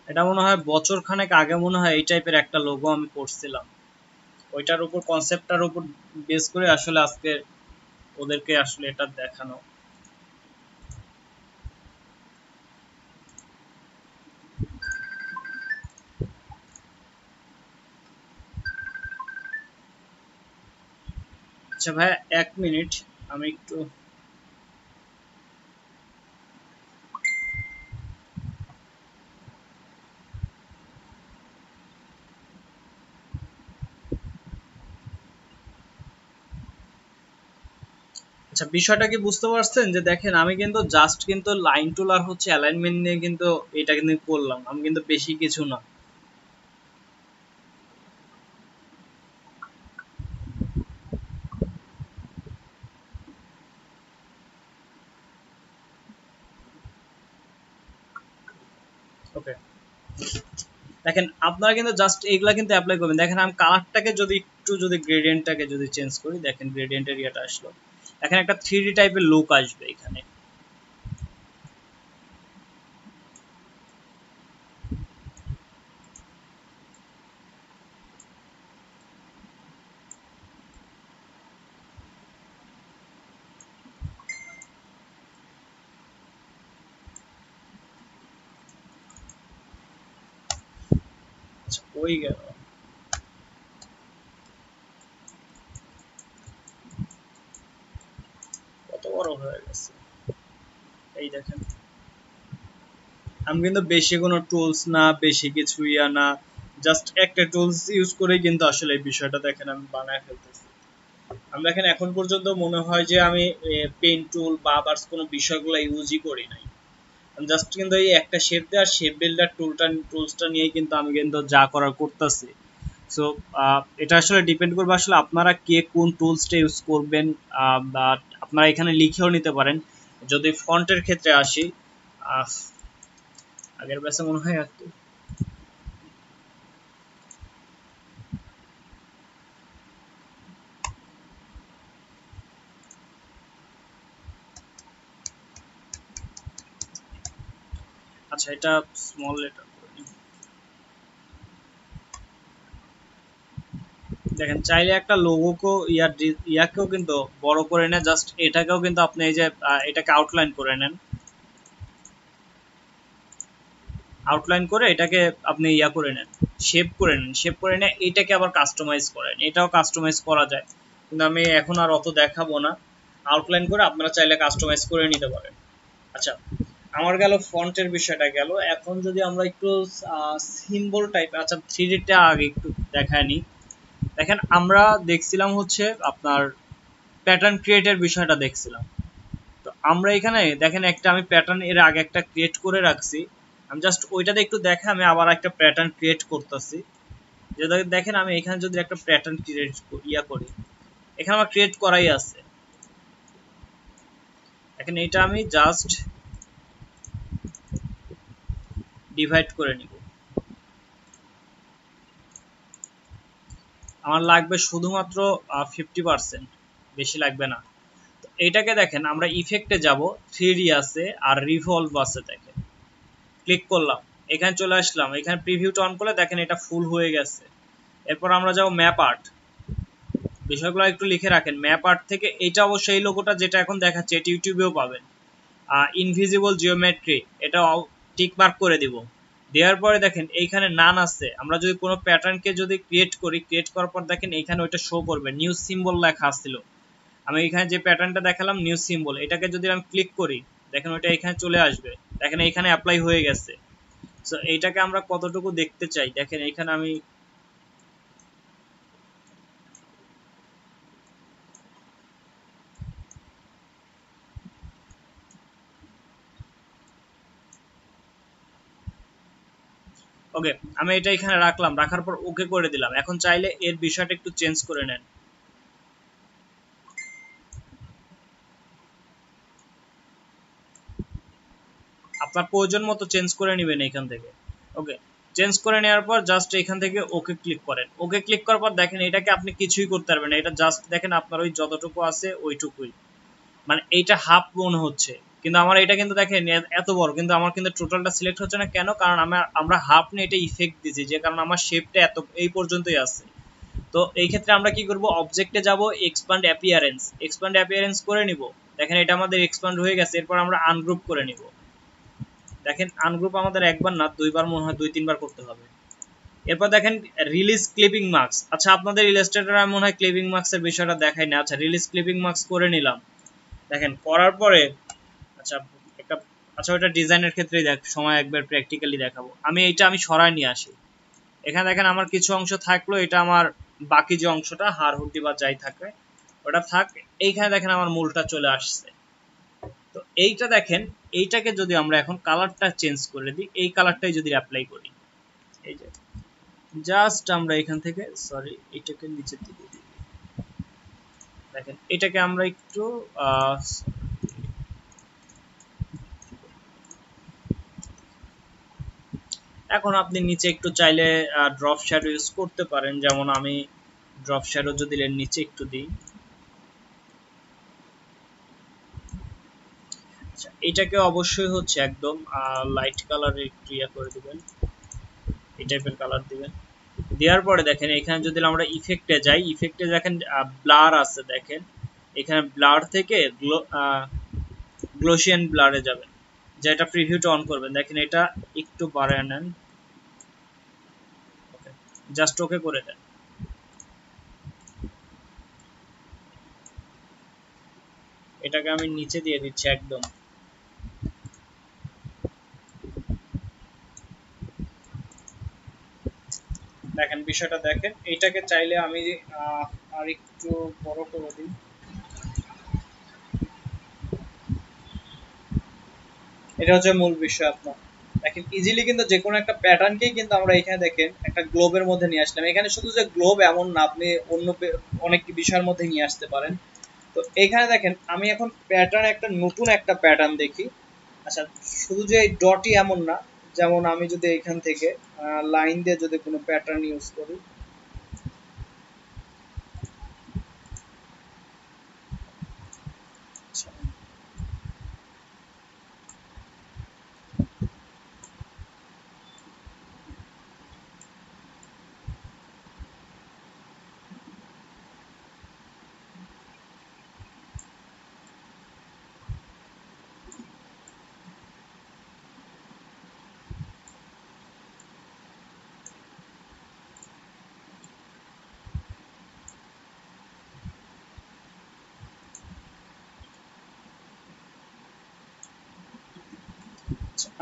এটা মনে হয় বছর খানেক আগে মনে হয় এই টাইপের একটা লোগো আমি করছিলাম, ওইটার উপর কনসেপ্টটার উপর বেস করে আসলে আজকে ওদেরকে আসলে এটা দেখানো। আচ্ছা ভাই 1 মিনিট, আমি একটু আচ্ছা বিষয়টা কি বুঝতে পারছেন যে দেখেন আমি কিন্তু জাস্ট কিন্তু লাইন টুল আর হচ্ছে অ্যালাইনমেন্ট নিয়ে কিন্তু এটা কিন্তু করলাম, আমি কিন্তু বেশি কিছু না। ওকে দেখেন আপনারা কিন্তু জাস্ট এগুলা কিন্তু অ্যাপ্লাই করবেন। দেখেন আমি কালারটাকে যদি একটু যদি গ্রেডিয়েন্টটাকে যদি চেঞ্জ করি, দেখেন গ্রেডিয়েন্ট এরিয়াটা আসলো, এখানে একটা 3D টাইপের লুক আসবে এখানে। আচ্ছা ওই গেল, কত বড় হয়ে গেছে এই দেখেন। আমি কিন্তু বেশি কোনো টুলস না, বেশি কিছু ইয়া না, জাস্ট একটা টুলস ইউজ করেই কিন্তু আসলে এই বিষয়টা দেখেন আমি বানায় ফেলতেছি। আমি দেখেন এখন পর্যন্ত মনে হয় যে আমি পেন টুল বা আবার কোনো বিষয়গুলো ইউজই করি নাই। আমি জাস্ট কিন্তু এই একটা শেপ দেওয়ার শেপ বিল্ডার টুলসটা নিয়েই কিন্তু আমি কিন্তু যা করার করতেছি। সো এটা আসলে ডিপেন্ড করবে আসলে আপনারা কে কোন টুলসটা ইউজ করবেন, বা আপনারা এখানে লিখেও নিতে পারেন। যদি ফন্টের ক্ষেত্রে আসি, আগের ব্যাচে মনে হয় একটু আচ্ছা এটা স্মল লেটার করে নিই। দেখেন চাইলে একটা লোগোকেও ইয়াকেও কিন্তু বড় করে নেন, জাস্ট এটাকেও কিন্তু আপনি এই যে এটাকে আউটলাইন করে নেন, আউটলাইন করে এটাকে আপনি ইয়া করে নেন, শেপ করে নেন, শেপ করে নিয়ে এটাকে আবার কাস্টমাইজ করেন, এটাও কাস্টমাইজ করা যায়, কিন্তু আমি এখন আর অত দেখাবো না। আউটলাইন করে আপনারা চাইলে কাস্টমাইজ করে নিতে পারেন। আচ্ছা আমার গেল ফন্টের বিষয়টা গেল। এখন যদি আমরা একটু সিম্বল টাইপ, আচ্ছা 3D-টা আগে একটু দেখায় নিই। দেখেন আমরা দেখছিলাম হচ্ছে আপনার প্যাটার্ন ক্রিয়েটের বিষয়টা দেখছিলাম। তো আমরা এখানে দেখেন একটা আমি প্যাটার্ন এর আগে একটা ক্রিয়েট করে রাখছি, আমি জাস্ট ওইটাতে একটু দেখে আমি আবার একটা প্যাটার্ন ক্রিয়েট করতেছি। যেটা দেখেন আমি এখানে যদি একটা প্যাটার্ন ক্রিয়েট করি, এখানে আমার ক্রিয়েট করাই আছে। এখন এটা আমি জাস্ট ডিভাইড করে নিব, আমার লাগবে শুধুমাত্র 50%, বেশি লাগবে না। তো এইটাকে দেখেন আমরা ইফেক্টে যাব, 3D আছে আর রিভলভ আছে, দেখেন ক্লিক করলাম, এখানে চলে আসলাম, এখানে প্রিভিউটা অন করলে দেখেন এটা ফুল হয়ে গেছে। এরপর আমরা যাব ম্যাপ আর্ট, বিষয়গুলো একটু লিখে রাখেন। ম্যাপ আর্ট থেকে এটা অবশ্যই এই লোগোটা যেটা এখন দেখাচ্ছে এটা ইউটিউবেও পাবেন, ইনভিজিবল জিওমেট্রি, এটা টিক মার্ক করে দিব। দেওয়ার পরে দেখেন এইখানে নান আছে, আমরা যদি কোনো প্যাটার্নকে যদি ক্রিয়েট করি, ক্রিয়েট করার পর দেখেন এইখানে ওইটা শো করবে, নিউ সিম্বল লেখা আসছিল। আমি এখানে যে প্যাটার্নটা দেখালাম নিউ সিম্বল, এটাকে যদি আমি ক্লিক করি দেখেন ওইটা এখানে চলে আসবে, দেখেন এইখানে অ্যাপ্লাই হয়ে গেছে। সো এইটাকে আমরা কতটুকু দেখতে চাই দেখেন এইখানে আমি ওকে, আমি এটা এখানে রাখলাম, রাখার পর ওকে করে দিলাম। এখন চাইলে এর বিষয়টা একটু চেঞ্জ করে নেন। আপনার প্রয়োজন মতো চেঞ্জ করে নেবেন এখান থেকে। ওকে, চেঞ্জ করে নেওয়ার পর জাস্ট এখান থেকে ওকে ক্লিক করেন। ওকে ক্লিক করার পর দেখেন এটাকে আপনি কিছুই করতে পারবেন না, এটা জাস্ট দেখেন আপনার ওই যতটুকু আছে ওইটুকুই, মানে এইটা হাফ মনে হচ্ছে, কিন্তু আমার এটা কিন্তু দেখেন এত বড়, কিন্তু আমার কিন্তু টোটালটা সিলেক্ট হচ্ছে না। কেন? কারণ আমরা হাফ নিয়ে এটা ইফেক্ট দিয়েছি, যে কারণে আমার শেপটা এত এই পর্যন্তই আছে। তো এই ক্ষেত্রে আমরা কি করব, অবজেক্টে যাব, এক্সপ্যান্ড অ্যাপিয়ারেন্স করে নিব। দেখেন এটা আমাদের এক্সপ্যান্ড হয়ে গেছে। এরপর আমরা আনগ্রুপ করে নিব। দেখেন আনগ্রুপ আমাদের একবার না দুইবার, মনে হয় 2-3 বার করতে হবে। এরপর দেখেন রিলিজ ক্লিপিং মার্কস। আচ্ছা, আপনাদের ইলাস্ট্রেটরে মনে হয় ক্লিপিং মার্কসের বিষয়টা দেখাই না। আচ্ছা, রিলিজ ক্লিপিং মার্কস করে নিলাম। দেখেন করার পরে আচ্ছা একটা আচ্ছা ওটা ডিজাইনের ক্ষেত্রেই সময় একবার প্র্যাকটিক্যালি দেখাবো। আমি সরায় নিয়ে আসি। এখানে দেখেন আমার কিছু অংশ থাকলো, এটা আমার বাকি যে অংশটা হাড় হুড্ডি বা যাই থাকে ওটা থাক। এইখানে দেখেন আমার মূলটা চলে আসছে। তো এইটা দেখেন, এইটাকে যদি আমরা এখন কালারটা চেঞ্জ করে দিই, এই কালারটাই যদি অ্যাপ্লাই করি, এই যে জাস্ট আমরা এখান থেকে সরি এটাকে নিচের দিকে দিই। দেখেন এটাকে আমরা একটু এখন আপনি নিচে একটু চাইলে ড্রপ শ্যাডো ইউজ করতে পারেন, যেমন আমি ড্রপ শ্যাডো যদি নিচে একটু দিই। আচ্ছা, এটাকে অবশ্যই হচ্ছে একদম লাইট কালারে একটু ইয়া করে দিবেন, এই টাইপের কালার দিবেন। দেওয়ার পরে দেখেন এখানে যদি আমরা ইফেক্টে যাই, ইফেক্টে দেখেন ব্লার আছে, দেখেন এখানে ব্লার থেকে গ্লোসিয়ান ব্লারে যাবেন, যেটা প্রিভিউটা অন করবেন। দেখেন এটা একটু বাড়ায় নেন, জাস্ট ওকে করে দেন। এটাকে আমি নিচে দিয়ে দিচ্ছি একদম। দেখেন বিষয়টা দেখেন, এইটাকে চাইলে আমি আর একটু বড় করে দিই। এটা হচ্ছে মূল বিষয় আপনার। দেখেন ইজিলি কিন্তু যে কোনো একটা প্যাটার্নকেই কিন্তু আমরা এখানে দেখেন একটা গ্লোবের মধ্যে নিয়ে আসলাম। এখানে শুধু যে গ্লোব এমন না, আপনি অন্য অনেক বিষয়ের মধ্যে নিয়ে আসতে পারেন। তো এখানে দেখেন আমি এখন প্যাটার্ন একটা নতুন একটা প্যাটার্ন দেখি। আচ্ছা, শুধু যে এই ডটই এমন না, যেমন আমি যদি এখান থেকে লাইন দিয়ে যদি কোনো প্যাটার্ন ইউজ করি,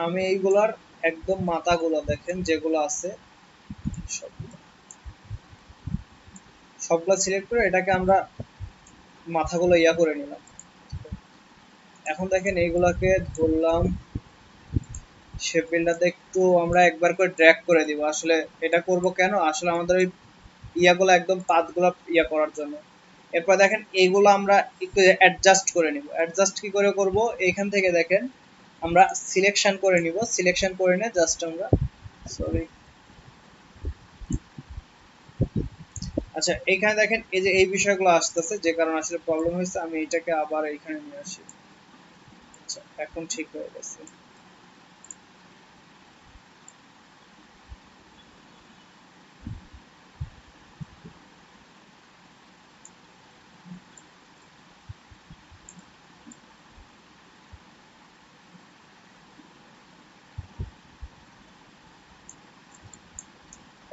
আমি এইগুলার একদম মাথাগুলো দেখেন যেগুলো আছে সবগুলা সিলেক্ট করে এটাকে আমরা মাথাগুলো ইয়া করে নিলাম। এখন দেখেন এইগুলাকে ধরলাম, শেপ বিল্ডারতে একটু আমরা একবার করে ড্র্যাগ করে দিব। আসলে এটা করব কেন, আসলে আমাদের ওই ইয়াগুলো একদম পাতগুলো ইয়া করার জন্য। এরপর দেখেন এইগুলো আমরা একটু অ্যাডজাস্ট করে নিব। অ্যাডজাস্ট কি করে করব, এইখান থেকে দেখেন আমরা সিলেকশন করে নিব। সিলেকশন করে নিয়ে জাস্ট আমরা সরি আচ্ছা এইখানে দেখেন এই যে এই বিষয়গুলো আসতেছে, যে কারণে আসলে প্রবলেম হয়েছে। আমি এটাকে আবার এইখানে নিয়ে আসি। আচ্ছা, এখন ঠিক হয়ে গেছে।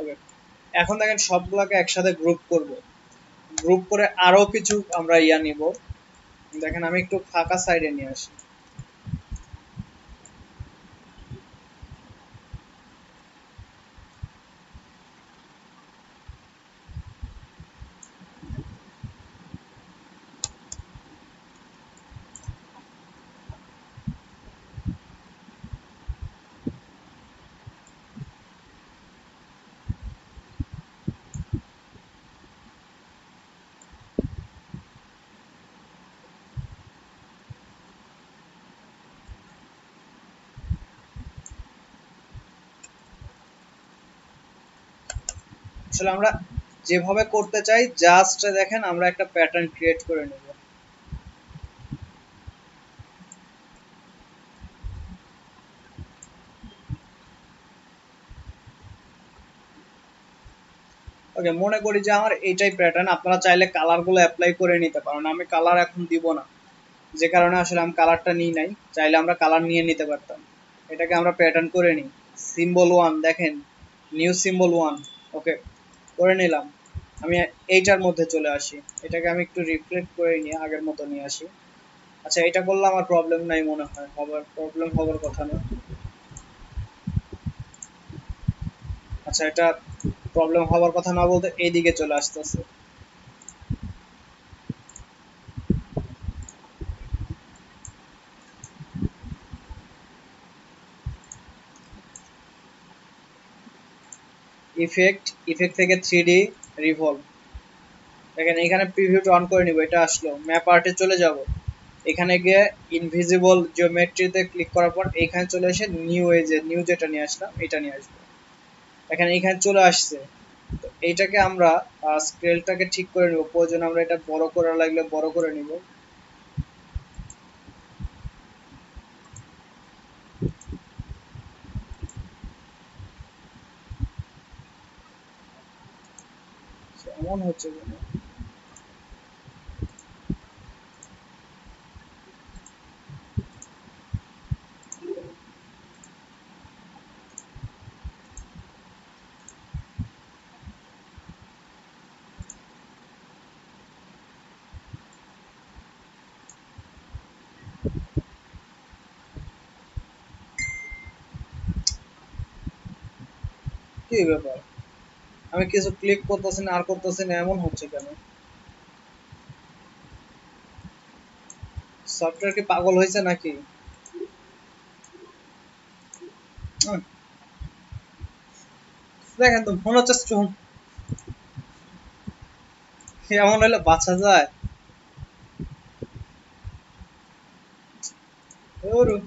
ওকে, এখন দেখেন সবগুলোকে একসাথে গ্রুপ করব। গ্রুপ করে আরো কিছু আমরা ইয়া নিব। দেখেন আমি একটু ফাঁকা সাইডে নিয়ে আসি। আসলে আমরা যেভাবে করতে চাই জাস্ট দেখেন আমরা একটা প্যাটার্ন ক্রিয়েট করে নেব। ওকে, মনে করি যে আমার এইটাই প্যাটার্ন, আপনারা চাইলে কালারগুলো অ্যাপ্লাই করে নিতে পারেন। আমি কালার এখন দিব না, যে কারণে আসলে আমি কালারটা নিই নাই, চাইলে আমরা কালার নিয়ে নিতে পারতাম। এটাকে আমরা প্যাটার্ন করে নিই। সিম্বল 1 দেখেন, নিউ সিম্বল 1। ওকে, করে নিলাম। আমি এইটার মধ্যে চলে আসি, এটাকে আমি একটু রিফ্লেক্ট করে নিয়ে আগের মতো নিয়ে আসি। আচ্ছা, এটা করলে আমার প্রবলেম নাই মনে হয়, প্রবলেম হবার কথা না। আচ্ছা, এটা প্রবলেম হবার কথা না বলতে এইদিকে চলে আসতেছে। ইফেক্ট থেকে 3D রিভলভ। দেখেন এখানে প্রিভিউটা অন করে নিব, এটা আসলো। ম্যাপ আর্টে চলে যাব, এখানে গিয়ে ইনভিজিবল জিওমেট্রিতে ক্লিক করার পর এখানে চলে এসে নিউ যেটা নিয়ে আসলাম এটা নিয়ে আসবো। এখানে এখানে চলে আসছে। তো এইটাকে আমরা স্কেলটাকে ঠিক করে নিব, প্রয়োজন আমরা এটা বড় করা লাগলে বড় করে নিব। এমন হচ্ছে কেন? কি ব্যাপার, আমি কিছু ক্লিক করতেছি না আর করতেছি না, এমন হচ্ছে কেন? সফটওয়্যার কি পাগল হয়েছে নাকি? হুম, দেখেন তো মনে হচ্ছে এমন হলে বাঁচা যায়? ওরু,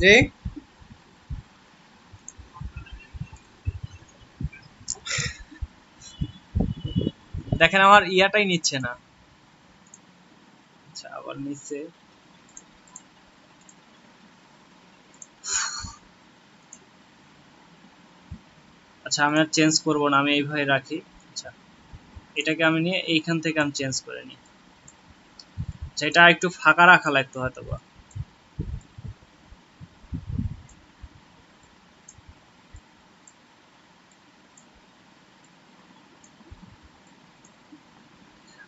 জি। দেখেন আমার ইয়াটাই নিচ্ছে না। আচ্ছা, আবার নিচ্ছে। আচ্ছা, আমি আর চেঞ্জ করব না, আমি এইভাবে রাখি। আচ্ছা, এটাকে আমি নিয়ে এইখান থেকে আমি চেঞ্জ করে নিই। আচ্ছা, এটা একটু ফাঁকা রাখা লাগতো হয়তো বা।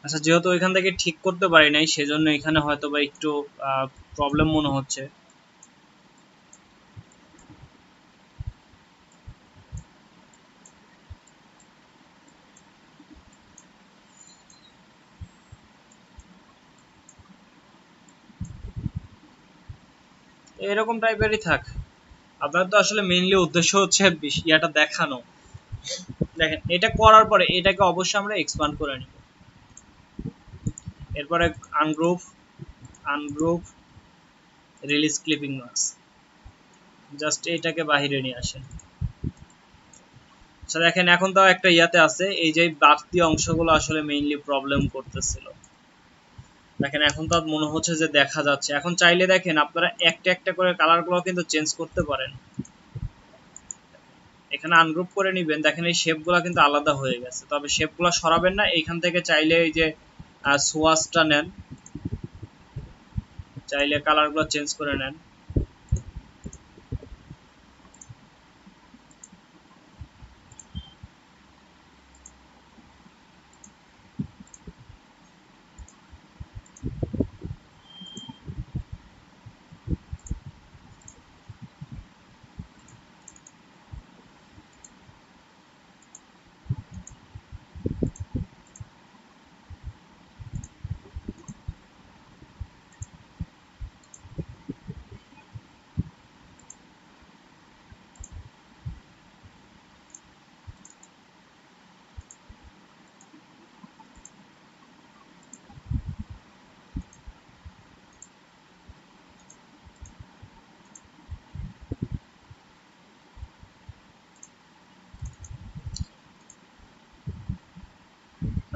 আচ্ছা, যেহেতু এখান থেকে ঠিক করতে পারি নাই সেজন্য এখানে হয়তো বা একটু প্রবলেম মনে হচ্ছে। এরকম টাইপেরই থাক। আপনার তো আসলে মেইনলি উদ্দেশ্য হচ্ছে ইয়াটা দেখানো। দেখেন এটা করার পরে এটাকে অবশ্যই আমরা এক্সপান্ড করে নিব। এরপরে ungroup ungroup release clipping marks, just এটাকে বাহিরে নিয়ে আসেন। আচ্ছা, দেখেন এখন তাও একটা ইয়াতে আছে, এই যে বাড়তি অংশগুলো আসলে মেইনলি প্রবলেম করতেছিল। দেখেন এখন তো মনে হচ্ছে যে দেখা যাচ্ছে। এখন চাইলে দেখেন আপনারা একটা একটা করে কালারগুলো কিন্তু চেঞ্জ করতে পারেন। এখানে আনগ্রুপ করে নিবেন, দেখেন এই শেপগুলো কিন্তু আলাদা হয়ে গেছে, তবে শেপগুলো সরাবেন না। এইখান থেকে চাইলে এই যে সোয়াসটা নেন, চাইলে কালারগুলো চেঞ্জ করে নেন।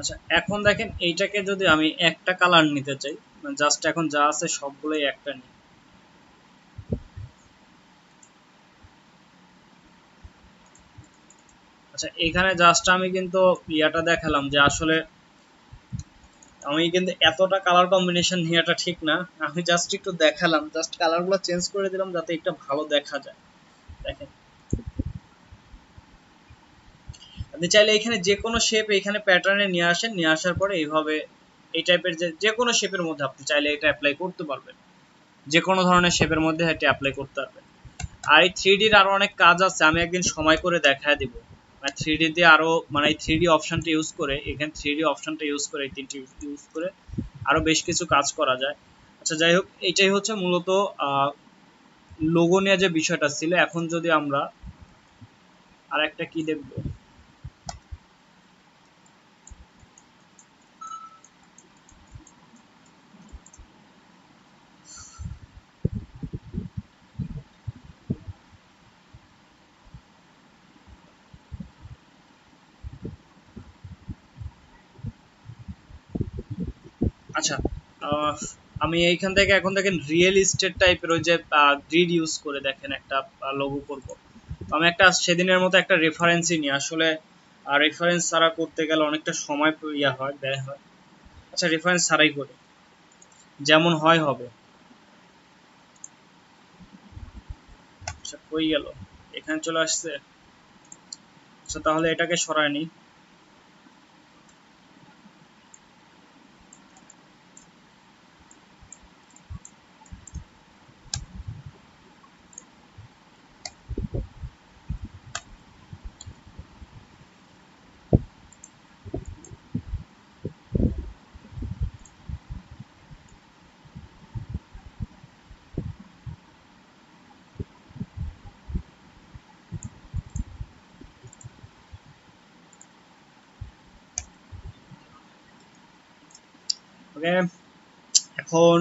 আচ্ছা এখন দেখেন এইটাকে যদি আমি একটা কালার নিতে চাই, মানে জাস্ট এখন যা আছে সবগুলোই একটা নিই। আচ্ছা এখানে জাস্ট আমি কিন্তু ইয়াটা দেখালাম যে আসলে আমি কিন্তু এতটা কালার কম্বিনেশন নেওয়াটা ঠিক না, আমি জাস্ট একটু দেখালাম, জাস্ট কালারগুলো চেঞ্জ করে দিলাম যাতে একটা ভালো দেখা যায়। দেখেন আপনি চাইলে এখানে যে কোনো শেপ এখানে প্যাটার্নে নিয়ে আসেন, নিয়ে আসার পরে এইভাবে এই টাইপের যে কোনো শেপের মধ্যে আপনি চাইলে এটা অ্যাপ্লাই করতে পারবেন, যে কোনো ধরনের শেপের মধ্যে এটা অ্যাপ্লাই করতে পারবেন। আর এই 3Dর আরো অনেক কাজ আছে, আমি একদিন সময় করে দেখায় দিব। মানে 3D দিয়ে আরো, মানে এই 3D অপশনটা ইউজ করে, এখানে 3D অপশনটা ইউজ করে, এই তিনটি ইউজ করে আরো বেশ কিছু কাজ করা যায়। আচ্ছা যাই হোক, এটাই হচ্ছে মূলত লোগো নিয়ে যে বিষয়টা ছিল। এখন যদি আমরা আর একটা কি দেখবো, আচ্ছা আহ, আমি এইখান থেকে এখন দেখেন রিয়েল এস্টেট টাইপের ওই যে গ্রিড ইউজ করে দেখেন একটা লোগো করব। তো আমি একটা সেদিনের মতো একটা রেফারেন্সই নিই, আসলে রেফারেন্স ছাড়া করতে গেলে অনেকটা সময় ইয়া হয়, ব্যয় হয়। আচ্ছা রেফারেন্স ছাড়াই করি, যেমন হয় হবে। আচ্ছা কই গেল, এখানে চলে আসছে। আচ্ছা তাহলে এটাকে সরায় নিই। ওকে, এখন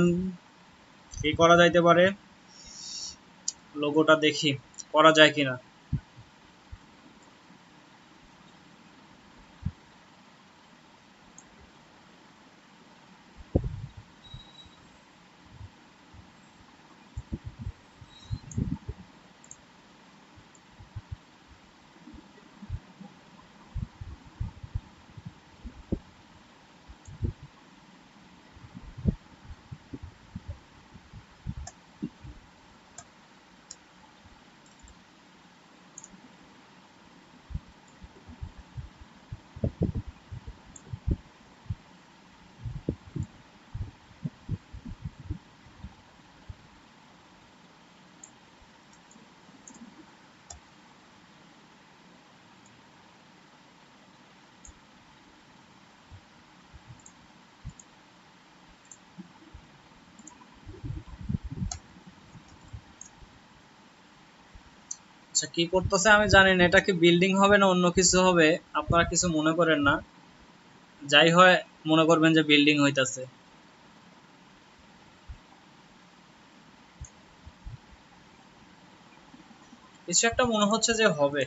কি করা যাইতে পারে, লোগোটা দেখি করা যায় কিনা। আচ্ছা কি করতেছে আমি জানি না, এটা কি বিল্ডিং হবে না অন্য কিছু হবে, আপনারা কিছু মনে করেন না। যাই হয় মনে করবেন যে বিল্ডিং হইতাছে। কিছু একটা মনে হচ্ছে যে হবে।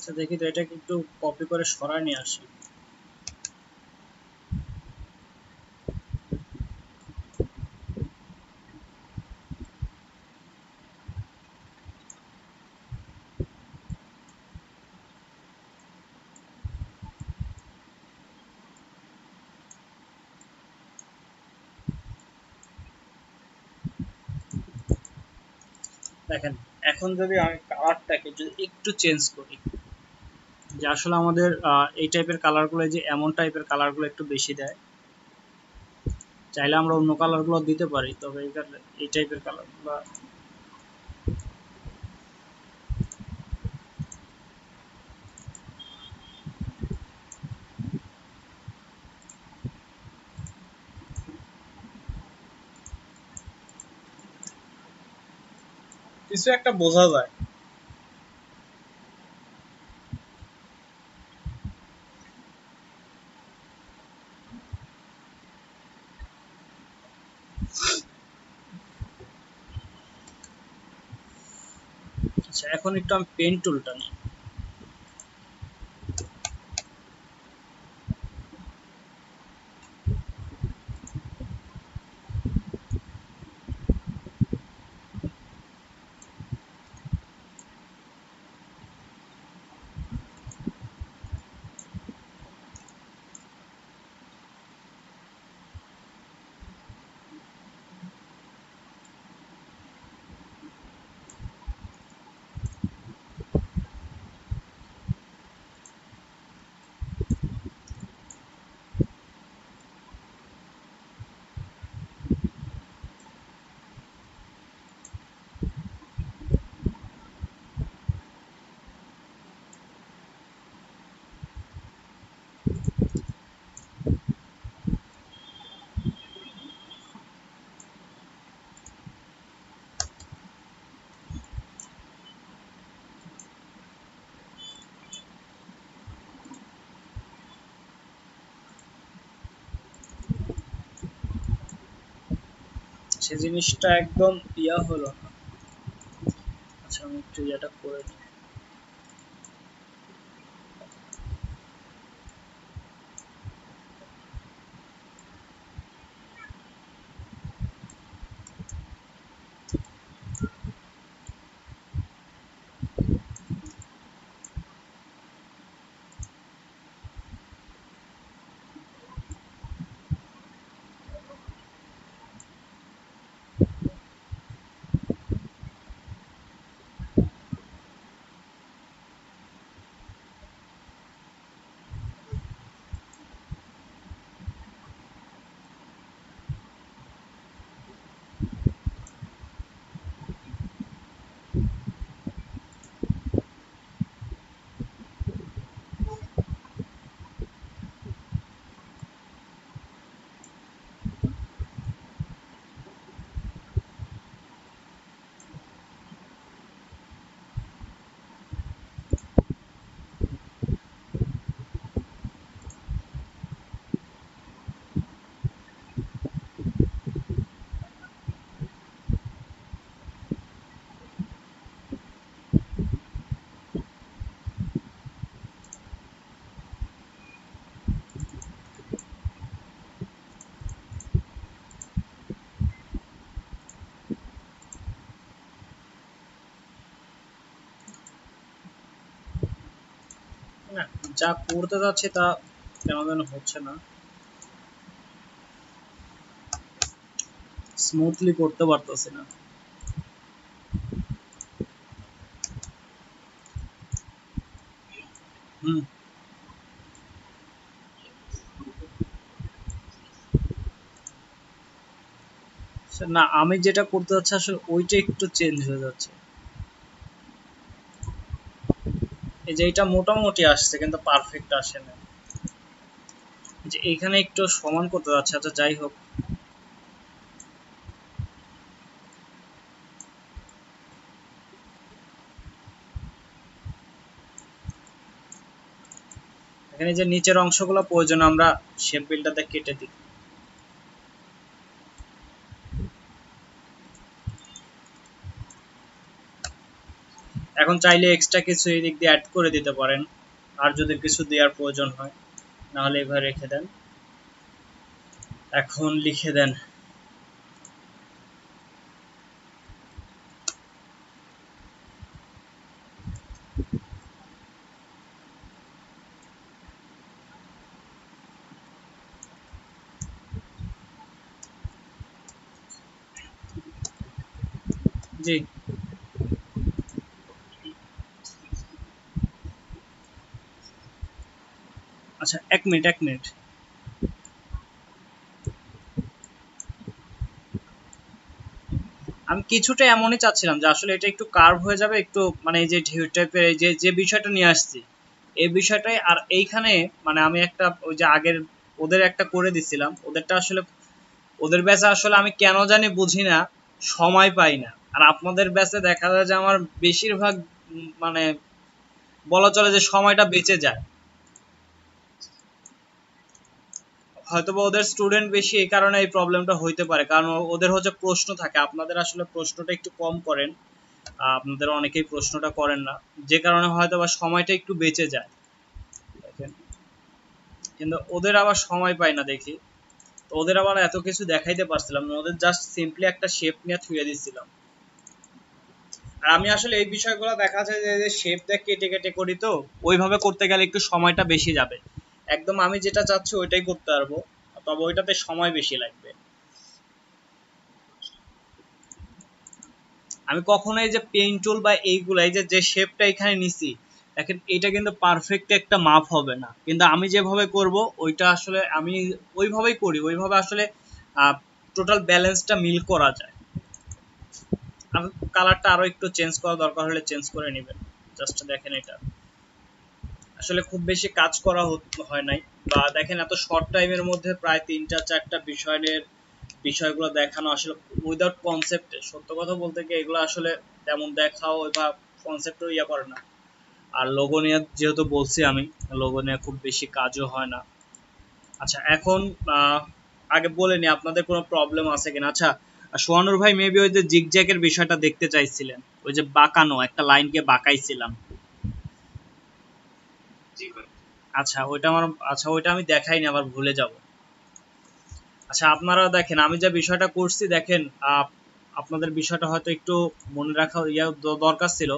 আচ্ছা দেখি তো এটাকে একটু কপি করে সরায় নিয়ে আসি। দেখেন এখন যদি আমি কালারটাকে যদি একটু চেঞ্জ করি, যে আসলে আমাদের এই টাইপের কালারগুলো, যে এমন টাইপের কালারগুলো একটু বেশি দেয়, চাইলে আমরা অন্য কালারগুলো দিতে পারি, তবে এই টাইপের কালারগুলো কিছু একটা বোঝা যায়। আচ্ছা এখন একটু আমি পেন টুলটা নিই। সে জিনিসটা একদম ইয়া হলো না। আচ্ছা আমি একটু ইয়েটা করে নিই। না, যা করতে যাচ্ছি তা কেন যেন হচ্ছে না, স্মুথলি করতে পারতেছি না। হুম। না আমি যেটা করতে যাচ্ছি আসলে ওইটা একটু চেঞ্জ হয়ে যাচ্ছে। এই যে এটা মোটামুটি আসছে কিন্তু পারফেক্ট আসে না। যে এখানে একটু সমান করতে যাচ্ছে। আচ্ছা যাই হোক, এখানে যে নিচের অংশগুলো প্রয়োজন আমরা শেপ বিল্ডারতে কেটে দিই। এখন চাইলে এক্সট্রা কিছু এই দিক দিয়ে অ্যাড করে দিতে পারেন, আর যদি কিছু দেওয়ার প্রয়োজন হয়, নাহলে এভাবে রেখে দেন। এখন লিখে দেন জি। আচ্ছা, 1 মিনিট। আমি কিছুটা এমনই চাচ্ছিলাম যে আসলে এটা একটু কার্ভ হয়ে যাবে, একটু মানে এই যে ঢেউ টাইপের এই যে যে বিষয়টা নিয়ে আসছি এই বিষয়টাই। আর এইখানে মানে আমি একটা ওই যে আগের ওদের একটা করে দিছিলাম, ওদেরটা আসলে ওদের ব্যাচে আসলে আমি কেন জানি বুঝি না, সময় পাই না। আর আপনাদের ব্যাচে দেখা যায় যে আমার বেশিরভাগ মানে বলা চলে যে সময়টা বেঁচে যায়। হয়তোবা ওদের স্টুডেন্ট বেশি, এই কারণে এই প্রবলেমটা হইতে পারে, কারণ ওদের হচ্ছে প্রশ্ন থাকে, আপনাদের আসলে প্রশ্নটা একটু কম করেন, আপনাদের অনেকেই প্রশ্নটা করেন না, যে কারণে হয়তোবা সময়টা একটু বেঁচে যায়। দেখেন, কিন্তু ওদের আবার সময় পাই না দেখি, তো ওদের আবার এত কিছু দেখাইতে পারছিলাম না, ওদের জাস্ট সিম্পলি একটা শেপ নিয়ে থুয়ে দিচ্ছিলাম। আর আমি আসলে এই বিষয়গুলো দেখা যায় যে শেপ দিয়ে কেটে কেটে করি, তো ওইভাবে করতে গেলে একটু সময়টা বেশি যাবে। একদম আমি যেটা চাচ্ছি ওইটাই করতে পারবো, তবে ওইটাতে সময় বেশি লাগবে। আমি কখনো এই যে পেইন্ট টুল বা এইগুলা এই যে যে শেপটা এখানে নিছি, দেখেন এটা কিন্তু পারফেক্ট একটা মাপ হবে না, কিন্তু আমি যেভাবে করব ওইটা আসলে আমি ওইভাবেই করি, ওইভাবে আসলে টোটাল ব্যালেন্সটা মিল করা যায়। আমি কালারটা আরো একটু চেঞ্জ করা দরকার হলে চেঞ্জ করে নেবেন। জাস্ট দেখেন এটা আসলে খুব বেশি কাজ করা হয় নাই, বা দেখেন এত শর্ট টাইমের মধ্যে প্রায় 3টা 4টা বিষয়ের বিষয়গুলো দেখানো আসলে উইদাউট কনসেপ্টে, সত্য কথা বলতে কি এগুলো আসলে তেমন দেখাও বা কনসেপ্টও ইয়ে করে না। আর লোগো নিয়ে যেহেতু বলছি, আমি লোগো নিয়ে খুব বেশি কাজও হয় না। আচ্ছা, এখন আগে বলে নি আপনাদের কোনো প্রবলেম আছে কিনা। আচ্ছা, সোহানুর ভাই মেবি ওই যে জিগজ্যাগের বিষয়টা দেখতে চাইছিলেন, ওই যে বাঁকানো একটা লাইনকে বাঁকাইছিলাম। আচ্ছা ওইটা আমার, আচ্ছা ওইটা আমি দেখাইনি, আবার ভুলে যাব। আচ্ছা আপনারা দেখেন আমি যে বিষয়টা করছি, দেখেন আপনাদের বিষয়টা হয়তো একটু মনে রাখা দরকার ছিল,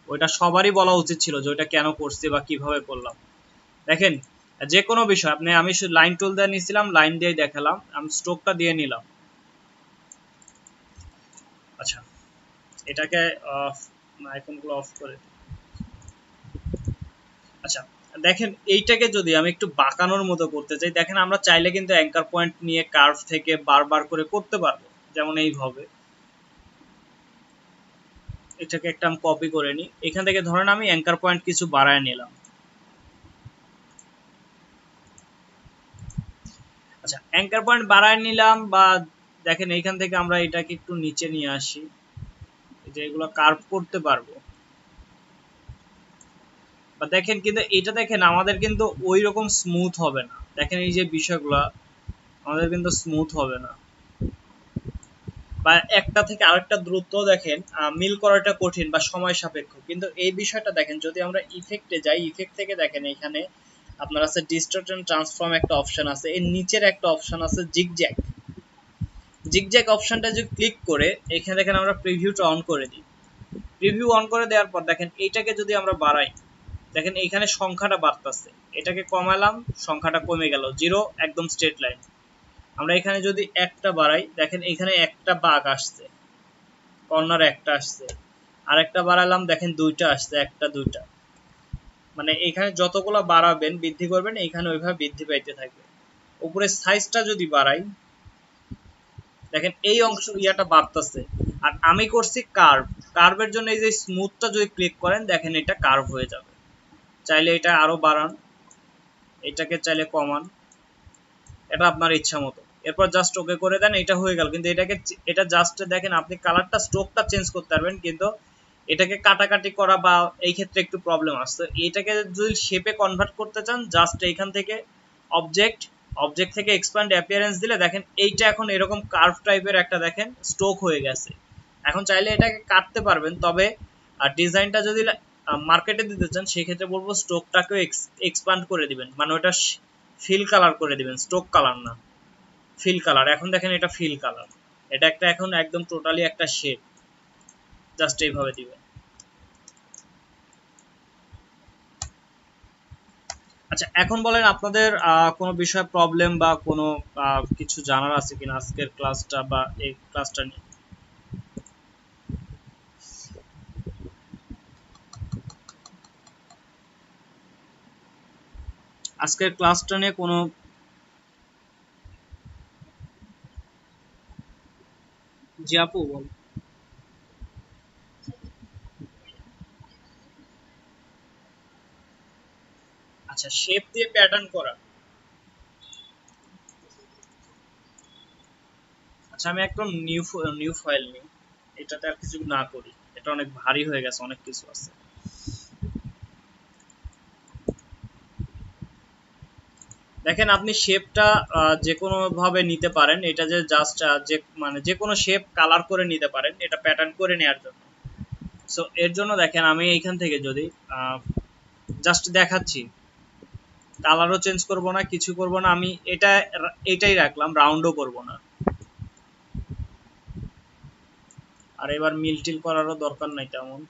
ওইটা সবারই বলা উচিত ছিল যে ওইটা কেন করছি বা কিভাবে করলাম। দেখেন, যে কোনো বিষয় আপনি, আমি শুধু লাইন টুল দিয়ে নিয়েছিলাম, লাইন দিয়ে দেখালাম, আমি স্ট্রোকটা দিয়ে নিলাম। আচ্ছা, এটাকে আইকনগুলো অফ করে, আচ্ছা দেখেন এইটাকে যদি আমি একটু বাঁকানোর মতো করতে চাই, দেখেন আমরা চাইলে কিন্তু অ্যাঙ্কার পয়েন্ট নিয়ে কার্ভ থেকে বারবার করে করতে পারবো, যেমন এইভাবে। এটাকে একটা আমি কপি করে নিই, এখান থেকে ধরেন আমি অ্যাঙ্কার পয়েন্ট কিছু বাড়ায় নিলাম। আচ্ছা, অ্যাঙ্কার পয়েন্ট বাড়ায় নিলাম, বা দেখেন এইখান থেকে আমরা এটাকে একটু নিচে নিয়ে আসি, যে এগুলো কার্ভ করতে পারবো। বা দেখেন, কিন্তু এটা দেখেন আমাদের কিন্তু ওই রকম স্মুথ হবে না, দেখেন এই যে বিষয়গুলো আমাদের কিন্তু স্মুথ হবে না, বা একটা থেকে আরেকটা দ্রুত দেখেন মিল করাটা কঠিন বা সময় সাপেক্ষ। কিন্তু এই বিষয়টা দেখেন, যদি আমরা ইফেক্টে যাই, ইফেক্ট থেকে দেখেন এখানে আপনার আছে ডিস্টর্ট এন্ড ট্রান্সফর্ম একটা অপশন আছে, এর নিচের একটা অপশন আছে জিগজ্যাগ। জিগজ্যাগ অপশনটা যদি ক্লিক করে এখানে দেখেন আমরা প্রিভিউটা অন করে দিই, প্রিভিউ অন করে দেওয়ার পর দেখেন এইটাকে যদি আমরা বাড়াই, দেখেন এইখানে সংখ্যাটা বাড়তেছে, এটাকে কমালাম সংখ্যাটা কমে গেল, 0 একদম স্ট্রেট লাইন। আমরা এখানে যদি একটা বাড়াই, দেখেন এখানে একটা বাঘ আসছে, কর্নার একটা আসছে, আর একটা বাড়ালাম দেখেন দুইটা আসছে, একটা দুইটা, মানে এখানে যতগুলো বাড়াবেন বৃদ্ধি করবেন এখানে ওইভাবে বৃদ্ধি পাইতে থাকবে। উপরে সাইজটা যদি বাড়াই, দেখেন এই অংশ ইয়াটা বাড়তেছে। আর আমি করছি কার্ভ, কার্ভের জন্য এই যে স্মুথটা যদি ক্লিক করেন দেখেন এটা কার্ভ হয়ে যাবে। চাইলে এটা আরো বাড়ান, এটাকে চাইলে কমান, এটা আপনার ইচ্ছা মতো। এরপর জাস্ট ওকে করে দেন, এটা হয়ে গেল। কিন্তু এটাকে, এটা জাস্ট দেখেন আপনি কালারটা স্ট্রোকটা চেঞ্জ করতে পারবেন, কিন্তু এটাকে কাটাকাটি করা বা এই ক্ষেত্রে একটু প্রবলেম আসছে। এটাকে যদি শেপে কনভার্ট করতে চান, জাস্ট এইখান থেকে অবজেক্ট, অবজেক্ট থেকে এক্সপ্যান্ড অ্যাপিয়ারেন্স দিলে দেখেন এইটা এখন এরকম কার্ভ টাইপের একটা দেখেন স্ট্রোক হয়ে গেছে। এখন চাইলে এটাকে কাটতে পারবেন, তবে আর ডিজাইনটা যদি মার্কেটে দিতে চান সেক্ষেত্রে বলবো স্ট্রোকটাকেও এক্সপান্ড করে দিবেন, মানে ওটা ফিল কালার করে দিবেন, স্ট্রোক কালার না, ফিল কালার। এখন দেখেন এটা ফিল কালার, এটা একটা এখন একদম টোটালি একটা শেপ, জাস্ট এইভাবে দিবেন। আচ্ছা এখন বলেন আপনাদের কোনো বিষয়ে প্রবলেম বা কোনো কিছু জানার আছে কিনা আজকের ক্লাসটা বা এই ক্লাসটা নিয়ে? আজকের ক্লাসটা নিয়ে কোনো জি আপু বল। আচ্ছা শেপ দিয়ে প্যাটার্ন করা। আচ্ছা আমি একদম নিউ ফাইল নিই, এটাতে আর কিছু না করি, এটা অনেক ভারী হয়ে গেছে, অনেক কিছু আছে। দেখেন আপনি শেপটা যে কোনো ভাবে নিতে পারেন, এটা যে জাস্ট যে মানে যে কোনো শেপ কালার করে নিতে পারেন এটা প্যাটার্ন করে নেওয়ার জন্য। সো এর জন্য দেখেন আমি এইখান থেকে যদি জাস্ট দেখাচ্ছি, কালারও চেঞ্জ করব না, কিছু করব না, আমি এটাই রাখলাম, রাউন্ডও করব না। আর এবার মিল টিল করারও দরকার নাই তেমন।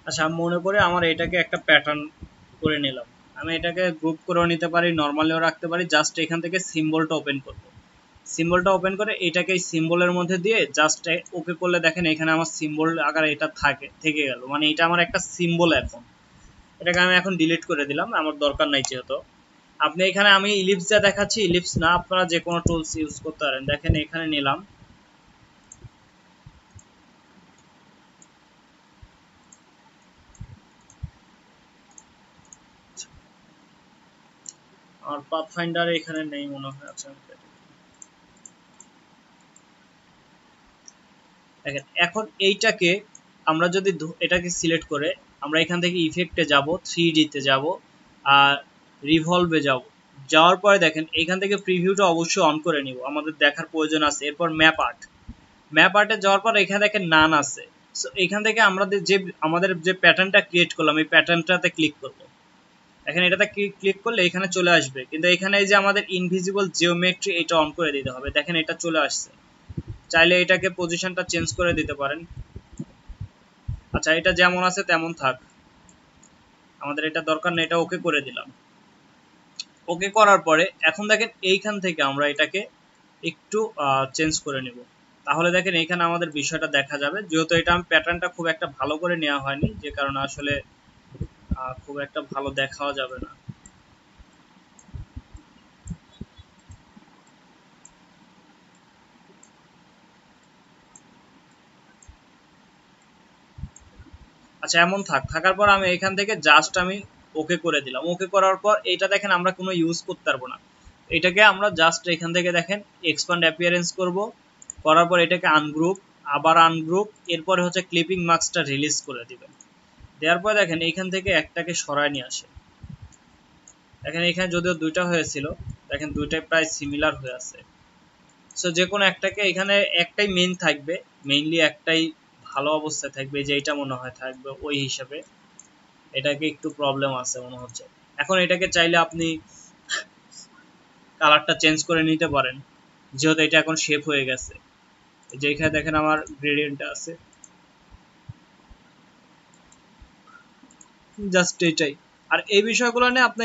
আচ্ছা আমি মনে করে আমার এটাকে একটা প্যাটার্ন করে নিলাম, আমি এটাকে গ্রুপ করেও নিতে পারি, নর্মালিও রাখতে পারি। জাস্ট এখান থেকে সিম্বলটা ওপেন করব, সিম্বলটা ওপেন করে এটাকে এই সিম্বলের মধ্যে দিয়ে জাস্ট ওকে করলে দেখেন এখানে আমার সিম্বল আকার এটা থেকে গেল, মানে এটা আমার একটা সিম্বল। এখন এটাকে আমি এখন ডিলিট করে দিলাম, আমার দরকার নাই যেহেতু। আপনি এখানে আমি ইলিপস যা দেখাচ্ছি, ইলিপস না আপনারা যে কোনো টুলস ইউজ করতে পারেন। দেখেন এখানে নিলাম, আর পাথ ফাইন্ডার এখানে নেই মনে হয়। আচ্ছা দেখেন এখন এইটাকে আমরা যদি এটাকে সিলেক্ট করে আমরা এখান থেকে ইফেক্টে যাব, 3D তে যাব, আর রিভলভে যাব, যাওয়ার পরে দেখেন এখান থেকে প্রিভিউটা অবশ্যই অন করে নিব, আমাদের দেখার প্রয়োজন আছে। এরপর ম্যাপ আর্ট, ম্যাপ আর্টে যাওয়ার পর এখানে দেখেন নান আছে। সো এখান থেকে আমরা যে আমাদের যে প্যাটার্নটা ক্রিয়েট করলাম এই প্যাটার্নটাতে ক্লিক করব। এখন এটাতে ক্লিক করলে এখানে চলে আসবে, কিন্তু এখানে এই যে আমাদের ইনভিজিবল জিওমেট্রি এটা অন করে দিতে হবে। দেখেন এটা চলে আসছে, চাইলে এটাকে পজিশনটা চেঞ্জ করে দিতে পারেন। আচ্ছা এটা যেমন আছে তেমন থাক, আমাদের এটা দরকার নেই, এটা ওকে করে দিলাম। ওকে করার পরে এখন দেখেন এইখান থেকে আমরা এটাকে একটু চেঞ্জ করে নিব, তাহলে দেখেন এখানে আমাদের বিষয়টা দেখা যাবে। যেহেতু এটা আমি প্যাটার্নটা খুব একটা ভালো করে নেওয়া হয়নি, যে কারণে আসলে খুব একটা ভালো দেখাও যাবে না। আচ্ছা এমন থাকার পর আমি এখান থেকে জাস্ট আমি ওকে করে দিলাম। ওকে করার পর এটা দেখেন আমরা কোনো ইউজ করতে পারবো না, এটাকে আমরা জাস্ট এখান থেকে দেখেন এক্সপ্যান্ড অ্যাপিয়ারেন্স করব, করার পর এটাকে আনগ্রুপ, আবার আনগ্রুপ, এরপরে হচ্ছে ক্লিপিং মার্কসটা রিলিজ করে দিবেন। দেওয়ার পর দেখেন এইখান থেকে একটাকে সরায় নিয়ে আসে। দেখেন এখানে যদিও দুইটা হয়েছিল, দেখেন দুইটাই প্রায় সিমিলার হয়ে আছে। সো যে কোনো একটাকে, এখানে একটাই মেইন থাকবে, মেইনলি একটাই ভালো অবস্থায় থাকবে, যে এটা মনে হয় থাকবে ওই হিসাবে। এটাকে একটু প্রবলেম আছে মনে হচ্ছে। এখন এটাকে চাইলে আপনি কালারটা চেঞ্জ করে নিতে পারেন, যেহেতু এটা এখন শেপ হয়ে গেছে। যে এখানে দেখেন আমার গ্রেডিয়েন্টটা আছে, জাস্ট এটাই। আর এই বিষয়গুলো নিয়ে আপনি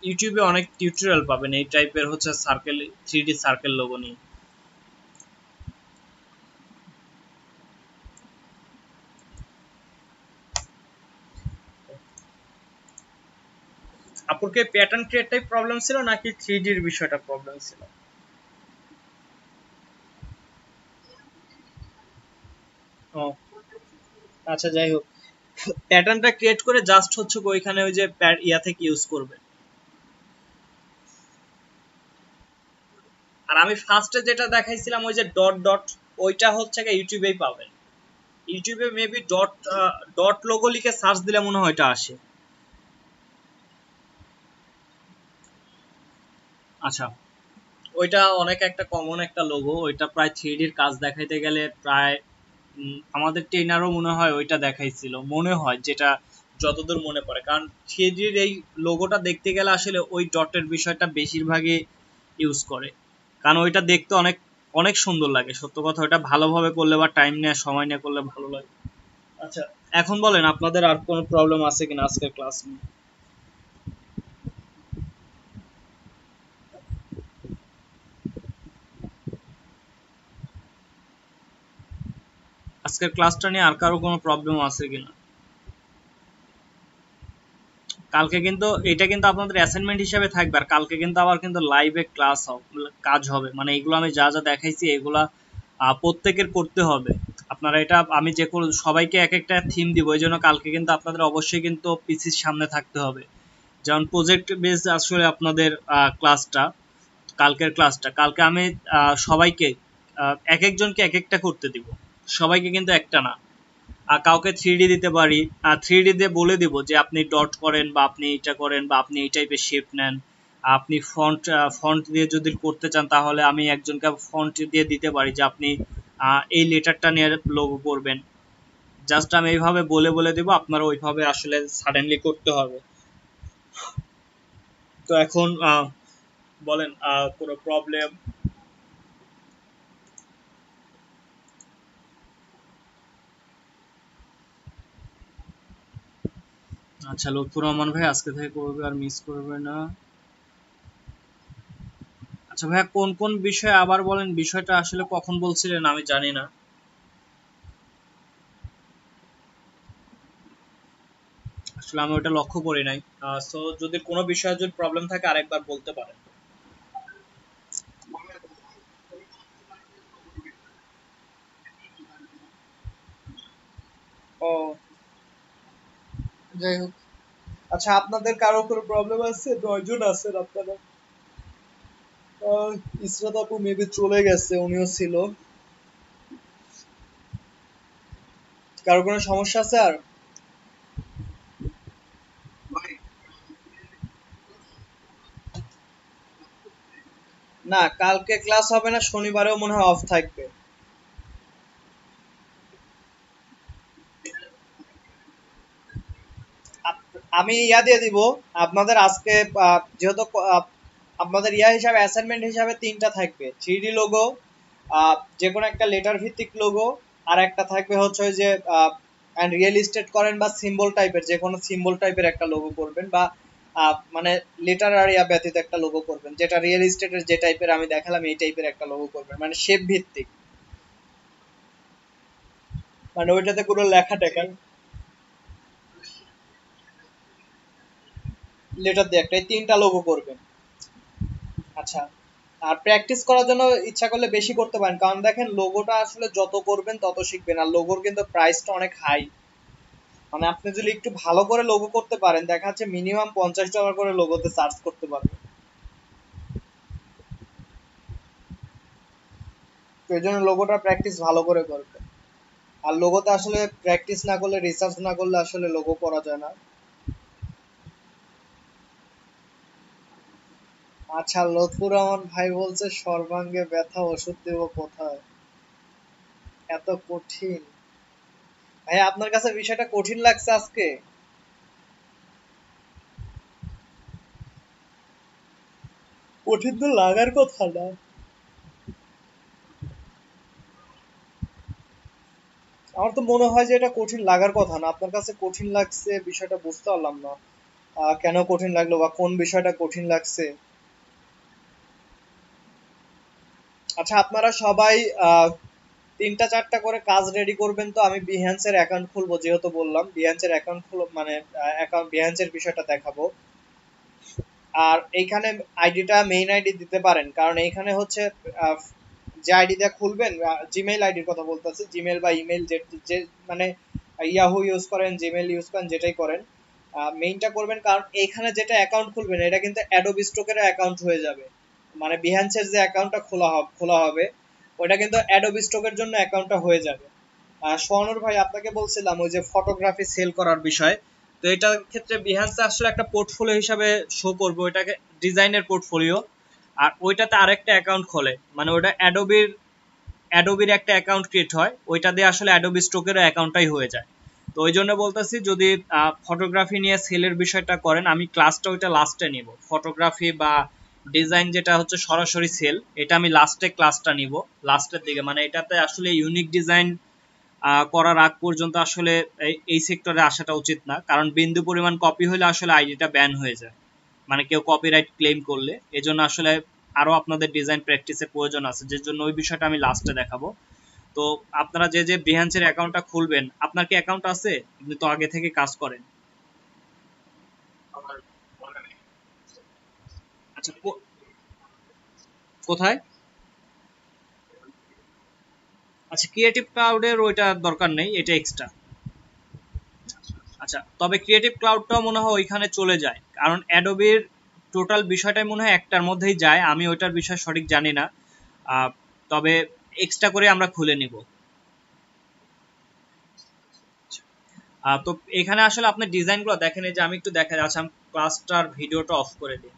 ইউটিউবে অনেক টিউটোরিয়াল পাবেন এই টাইপের হচ্ছে সার্কেল, 3D সার্কেল লোগো নিয়ে। আপুর কি প্যাটার্ন ক্রিয়েটটাই প্রবলেম ছিল নাকি 3D এর বিষয়টা প্রবলেম ছিল? ও আচ্ছা, যাই হোক, প্যাটার্নটা ক্রিয়েট করে জাস্ট হচ্ছে ওইখানে ওই যে ইয়া থেকে ইউজ করবে। আর আমি ফার্স্টে যেটা দেখাইছিলাম ওই যে ডট ডট, ওইটা হচ্ছে ইউটিউবেই পাবেন। ইউটিউবে মেবি ডট ডট লোগো লিখে সার্চ দিলে মনে হয় ওইটা আসে। আচ্ছা, ওইটা অনেক একটা কমন একটা লোগো, ওইটা প্রায় 3D কাজ দেখাইতে গেলে প্রায় আমাদের ট্রেনারও মনে হয় ওইটা দেখাইছিল, মনে হয়, যেটা যতদূর মনে পড়ে। কারণ 3D এই লোগোটা দেখতে গেলে আসলে ওই ডটের বিষয়টা বেশিরভাগই ইউজ করে, কারণ ওইটা দেখতে অনেক অনেক সুন্দর লাগে। সত্য কথা, ওইটা ভালোভাবে করলে বা টাইম নিয়ে সময় নিয়ে করলে ভালো লাগে। আচ্ছা, এখন বলেন আপনাদের আর কোনো প্রবলেম আছে কিনা আজকের ক্লাস নিয়ে? আজকের ক্লাসটা নিয়ে আর কারো কোনো প্রবলেম আছে কিনা? কালকে কিন্তু এটা কিন্তু আপনাদের অ্যাসাইনমেন্ট হিসেবে থাকবে, আর কালকে কিন্তু আবার কিন্তু লাইভে ক্লাস কাজ হবে, মানে এগুলো আমি যা যা দেখাইছি এগুলা প্রত্যেকের করতে হবে। আপনারা এটা, আমি যে কোনো সবাইকে এক একটা থিম দিব, এই জন্য কালকে কিন্তু আপনাদের অবশ্যই কিন্তু পিসির সামনে থাকতে হবে। যেমন প্রজেক্ট বেস আসলে আপনাদের ক্লাসটা, কালকের ক্লাসটা কালকে আমি সবাইকে এক একজনকে এক একটা করতে দিব, সবাইকে কিন্তু একটা না। আর কাউকে 3D দিতে পারি, আর 3D দিয়ে বলে দিব যে আপনি ডট করেন বা আপনি এটা করেন বা আপনি এই টাইপের শেপ নেন। আপনি ফন্ট ফন্ট দিয়ে যদি করতে চান তাহলে আমি একজনকে ফন্ট দিয়ে দিতে পারি যে আপনি এই লেটারটা নিয়ে লোগো করবেন। জাস্ট আমি এইভাবে বলে বলে দেবো, আপনারা ওইভাবে আসলে সাডেনলি করতে হবে। তো এখন বলেন কোনো প্রবলেম? আচ্ছা, লুৎফুর রহমান ভাই আজকে থেকে করবে আর মিস করবে না। আচ্ছা ভাইয়া, কোন কোন বিষয়ে আবার বলেন, বিষয়টা আসলে কখন বলছিলেন আমি জানি না। আসলে আমি ওটা লক্ষ্য করি নাই। সো যদি কোনো বিষয়ে যদি প্রবলেম থাকে আরেকবার বলতে পারেন। ও, যাই হোক। আচ্ছা, আপনাদের কারো কোনো প্রবলেম আছে? 9 জন আছেন আপনারা। ইসরাত আপু মেবি চলে গেছে, উনিও ছিল। কারো কোনো সমস্যা আছে আর? না, কালকে ক্লাস হবে না, শনিবারেও মনে হয় অফ থাকবে। আমি ইয়া দিয়ে দিব আপনাদের আজকে। যেহেতু আপনাদের ইয়া হিসাবে, অ্যাসাইনমেন্ট হিসাবে 3টা থাকবে: 3D লোগো, যে কোনো একটা লেটার ভিত্তিক লোগো, আর একটা থাকবে হচ্ছে ওই যে রিয়েল এস্টেট করেন বা সিম্বল টাইপের, যে কোনো সিম্বল টাইপের একটা লোগো করবেন, বা মানে লেটার আর ইয়া ব্যতীত একটা লোগো করবেন, যেটা রিয়েল এস্টেটের যে টাইপের আমি দেখালাম এই টাইপের একটা লোগো করবেন, মানে শেপ ভিত্তিক, মানে ওইটাতে কোনো লেখা টেখা, লেটার দিয়ে একটা, এই 3টা লোগো করবেন। আচ্ছা, আর প্র্যাকটিস করার জন্য ইচ্ছা করলে বেশি করতে পারেন, কারণ দেখেন লোগোটা আসলে যত করবেন তত শিখবেন, আর লোগোর কিন্তু প্রাইসটা অনেক হাই। মানে আপনি যদি একটু ভালো করে লোগো করতে পারেন, দেখা যাচ্ছে মিনিমাম $50 করে লোগোতে চার্জ করতে পারবেন। তো এই জন্য লোগোটা প্র্যাকটিস ভালো করে করবেন। আর লোগোতে আসলে প্র্যাকটিস না করলে, রিসার্চ না করলে আসলে লোগো করা যায় না। আচ্ছা, লতফুর রহমান ভাই বলছে সর্বাঙ্গে ব্যথা, ওষুধ দেবো কোথায়? এত কঠিন? ভাই আপনার কাছে বিষয়টা কঠিন লাগছে আজকে? কঠিন তো লাগার কথা না। আমার তো মনে হয় যে এটা কঠিন লাগার কথা না, আপনার কাছে কঠিন লাগছে, বিষয়টা বুঝতে পারলাম না। কেন কঠিন লাগলো বা কোন বিষয়টা কঠিন লাগছে? আচ্ছা, আপনারা সবাই আহ 3টা 4টা করে কাজ রেডি করবেন, তো আমি বিহ্যান্সের অ্যাকাউন্ট খুলবো, যেহেতু বললাম বিহ্যান্সের অ্যাকাউন্ট খুলো, মানে অ্যাকাউন্ট বিহ্যান্সের বিষয়টা দেখাবো। আর এইখানে আইডিটা মেইন আইডি দিতে পারেন, কারণ এইখানে হচ্ছে যে আইডি দিয়ে খুলবেন, জিমেইল আইডির কথা বলতেছি, জিমেইল বা ইমেল যে যে মানে ইয়াহু ইউজ করেন, জিমেইল ইউজ করেন, যেটাই করেন মেইনটা করবেন, কারণ এইখানে যেটা অ্যাকাউন্ট খুলবেন এটা কিন্তু অ্যাডোবি স্টোকের অ্যাকাউন্ট হয়ে যাবে। মানে বিহান্সের যে অ্যাকাউন্টটা খোলা হবে ওটা কিন্তু অ্যাডোবি স্টোকের জন্য অ্যাকাউন্টটা হয়ে যাবে। আর সোহানুর ভাই আপনাকে বলছিলাম ওই যে ফটোগ্রাফি সেল করার বিষয়, তো এটার ক্ষেত্রে বিহান্সে আসলে একটা পোর্টফোলিও হিসাবে শো করবো, ওইটাকে ডিজাইনের পোর্টফোলিও। আর ওইটাতে আরেকটা অ্যাকাউন্ট খোলে, মানে ওটা অ্যাডোবির একটা অ্যাকাউন্ট ক্রিয়েট হয়, ওইটা দিয়ে আসলে অ্যাডোবি স্টোকেরও অ্যাকাউন্টটাই হয়ে যায়। তো ওই জন্য বলতেছি যদি ফটোগ্রাফি নিয়ে সেলের বিষয়টা করেন, আমি ক্লাসটা ওইটা লাস্টে নিব। ফটোগ্রাফি বা ডিজাইন যেটা হচ্ছে সরাসরি সেল, এটা আমি লাস্টে ক্লাসটা নিব, লাস্টের দিকে। মানে এটাতে আসলে ইউনিক ডিজাইন করার আগ পর্যন্ত আসলে এই সেক্টরে আসাটা উচিত না, কারণ বিন্দু পরিমাণ কপি হলে আসলে আইডিটা ব্যান হয়ে যায়, মানে কেউ কপিরাইট ক্লেম করলে। এজন্য আসলে আরো আপনাদের ডিজাইন প্র্যাকটিসের প্রয়োজন আছে, যে জন্য ওই বিষয়টা আমি লাস্টে দেখাবো। তো আপনারা যে যে বিহান্সের অ্যাকাউন্টটা খুলবেন, আপনার কি অ্যাকাউন্ট আছে? আপনি তো আগে থেকে কাজ করেন। আচ্ছা, কোথায়? আচ্ছা, ক্রিয়েটিভ ক্লাউডের ওইটা দরকার নেই, এটা এক্সট্রা। আচ্ছা, তবে ক্রিয়েটিভ ক্লাউডটাও মনে হয় ওইখানে চলে যায়, কারণ অ্যাডোবির টোটাল বিষয়টাই মনে হয় একটার মধ্যেই যায়, আমি ওইটার বিষয় সঠিক জানি না। তবে এক্সট্রা করে আমরা খুলে নিব। তো এখানে আসলে আপনার ডিজাইনগুলো দেখেন, এই যে আমি একটু দেখা যাচ্ছে, আমি ক্লাসটার ভিডিওটা অফ করে দিই।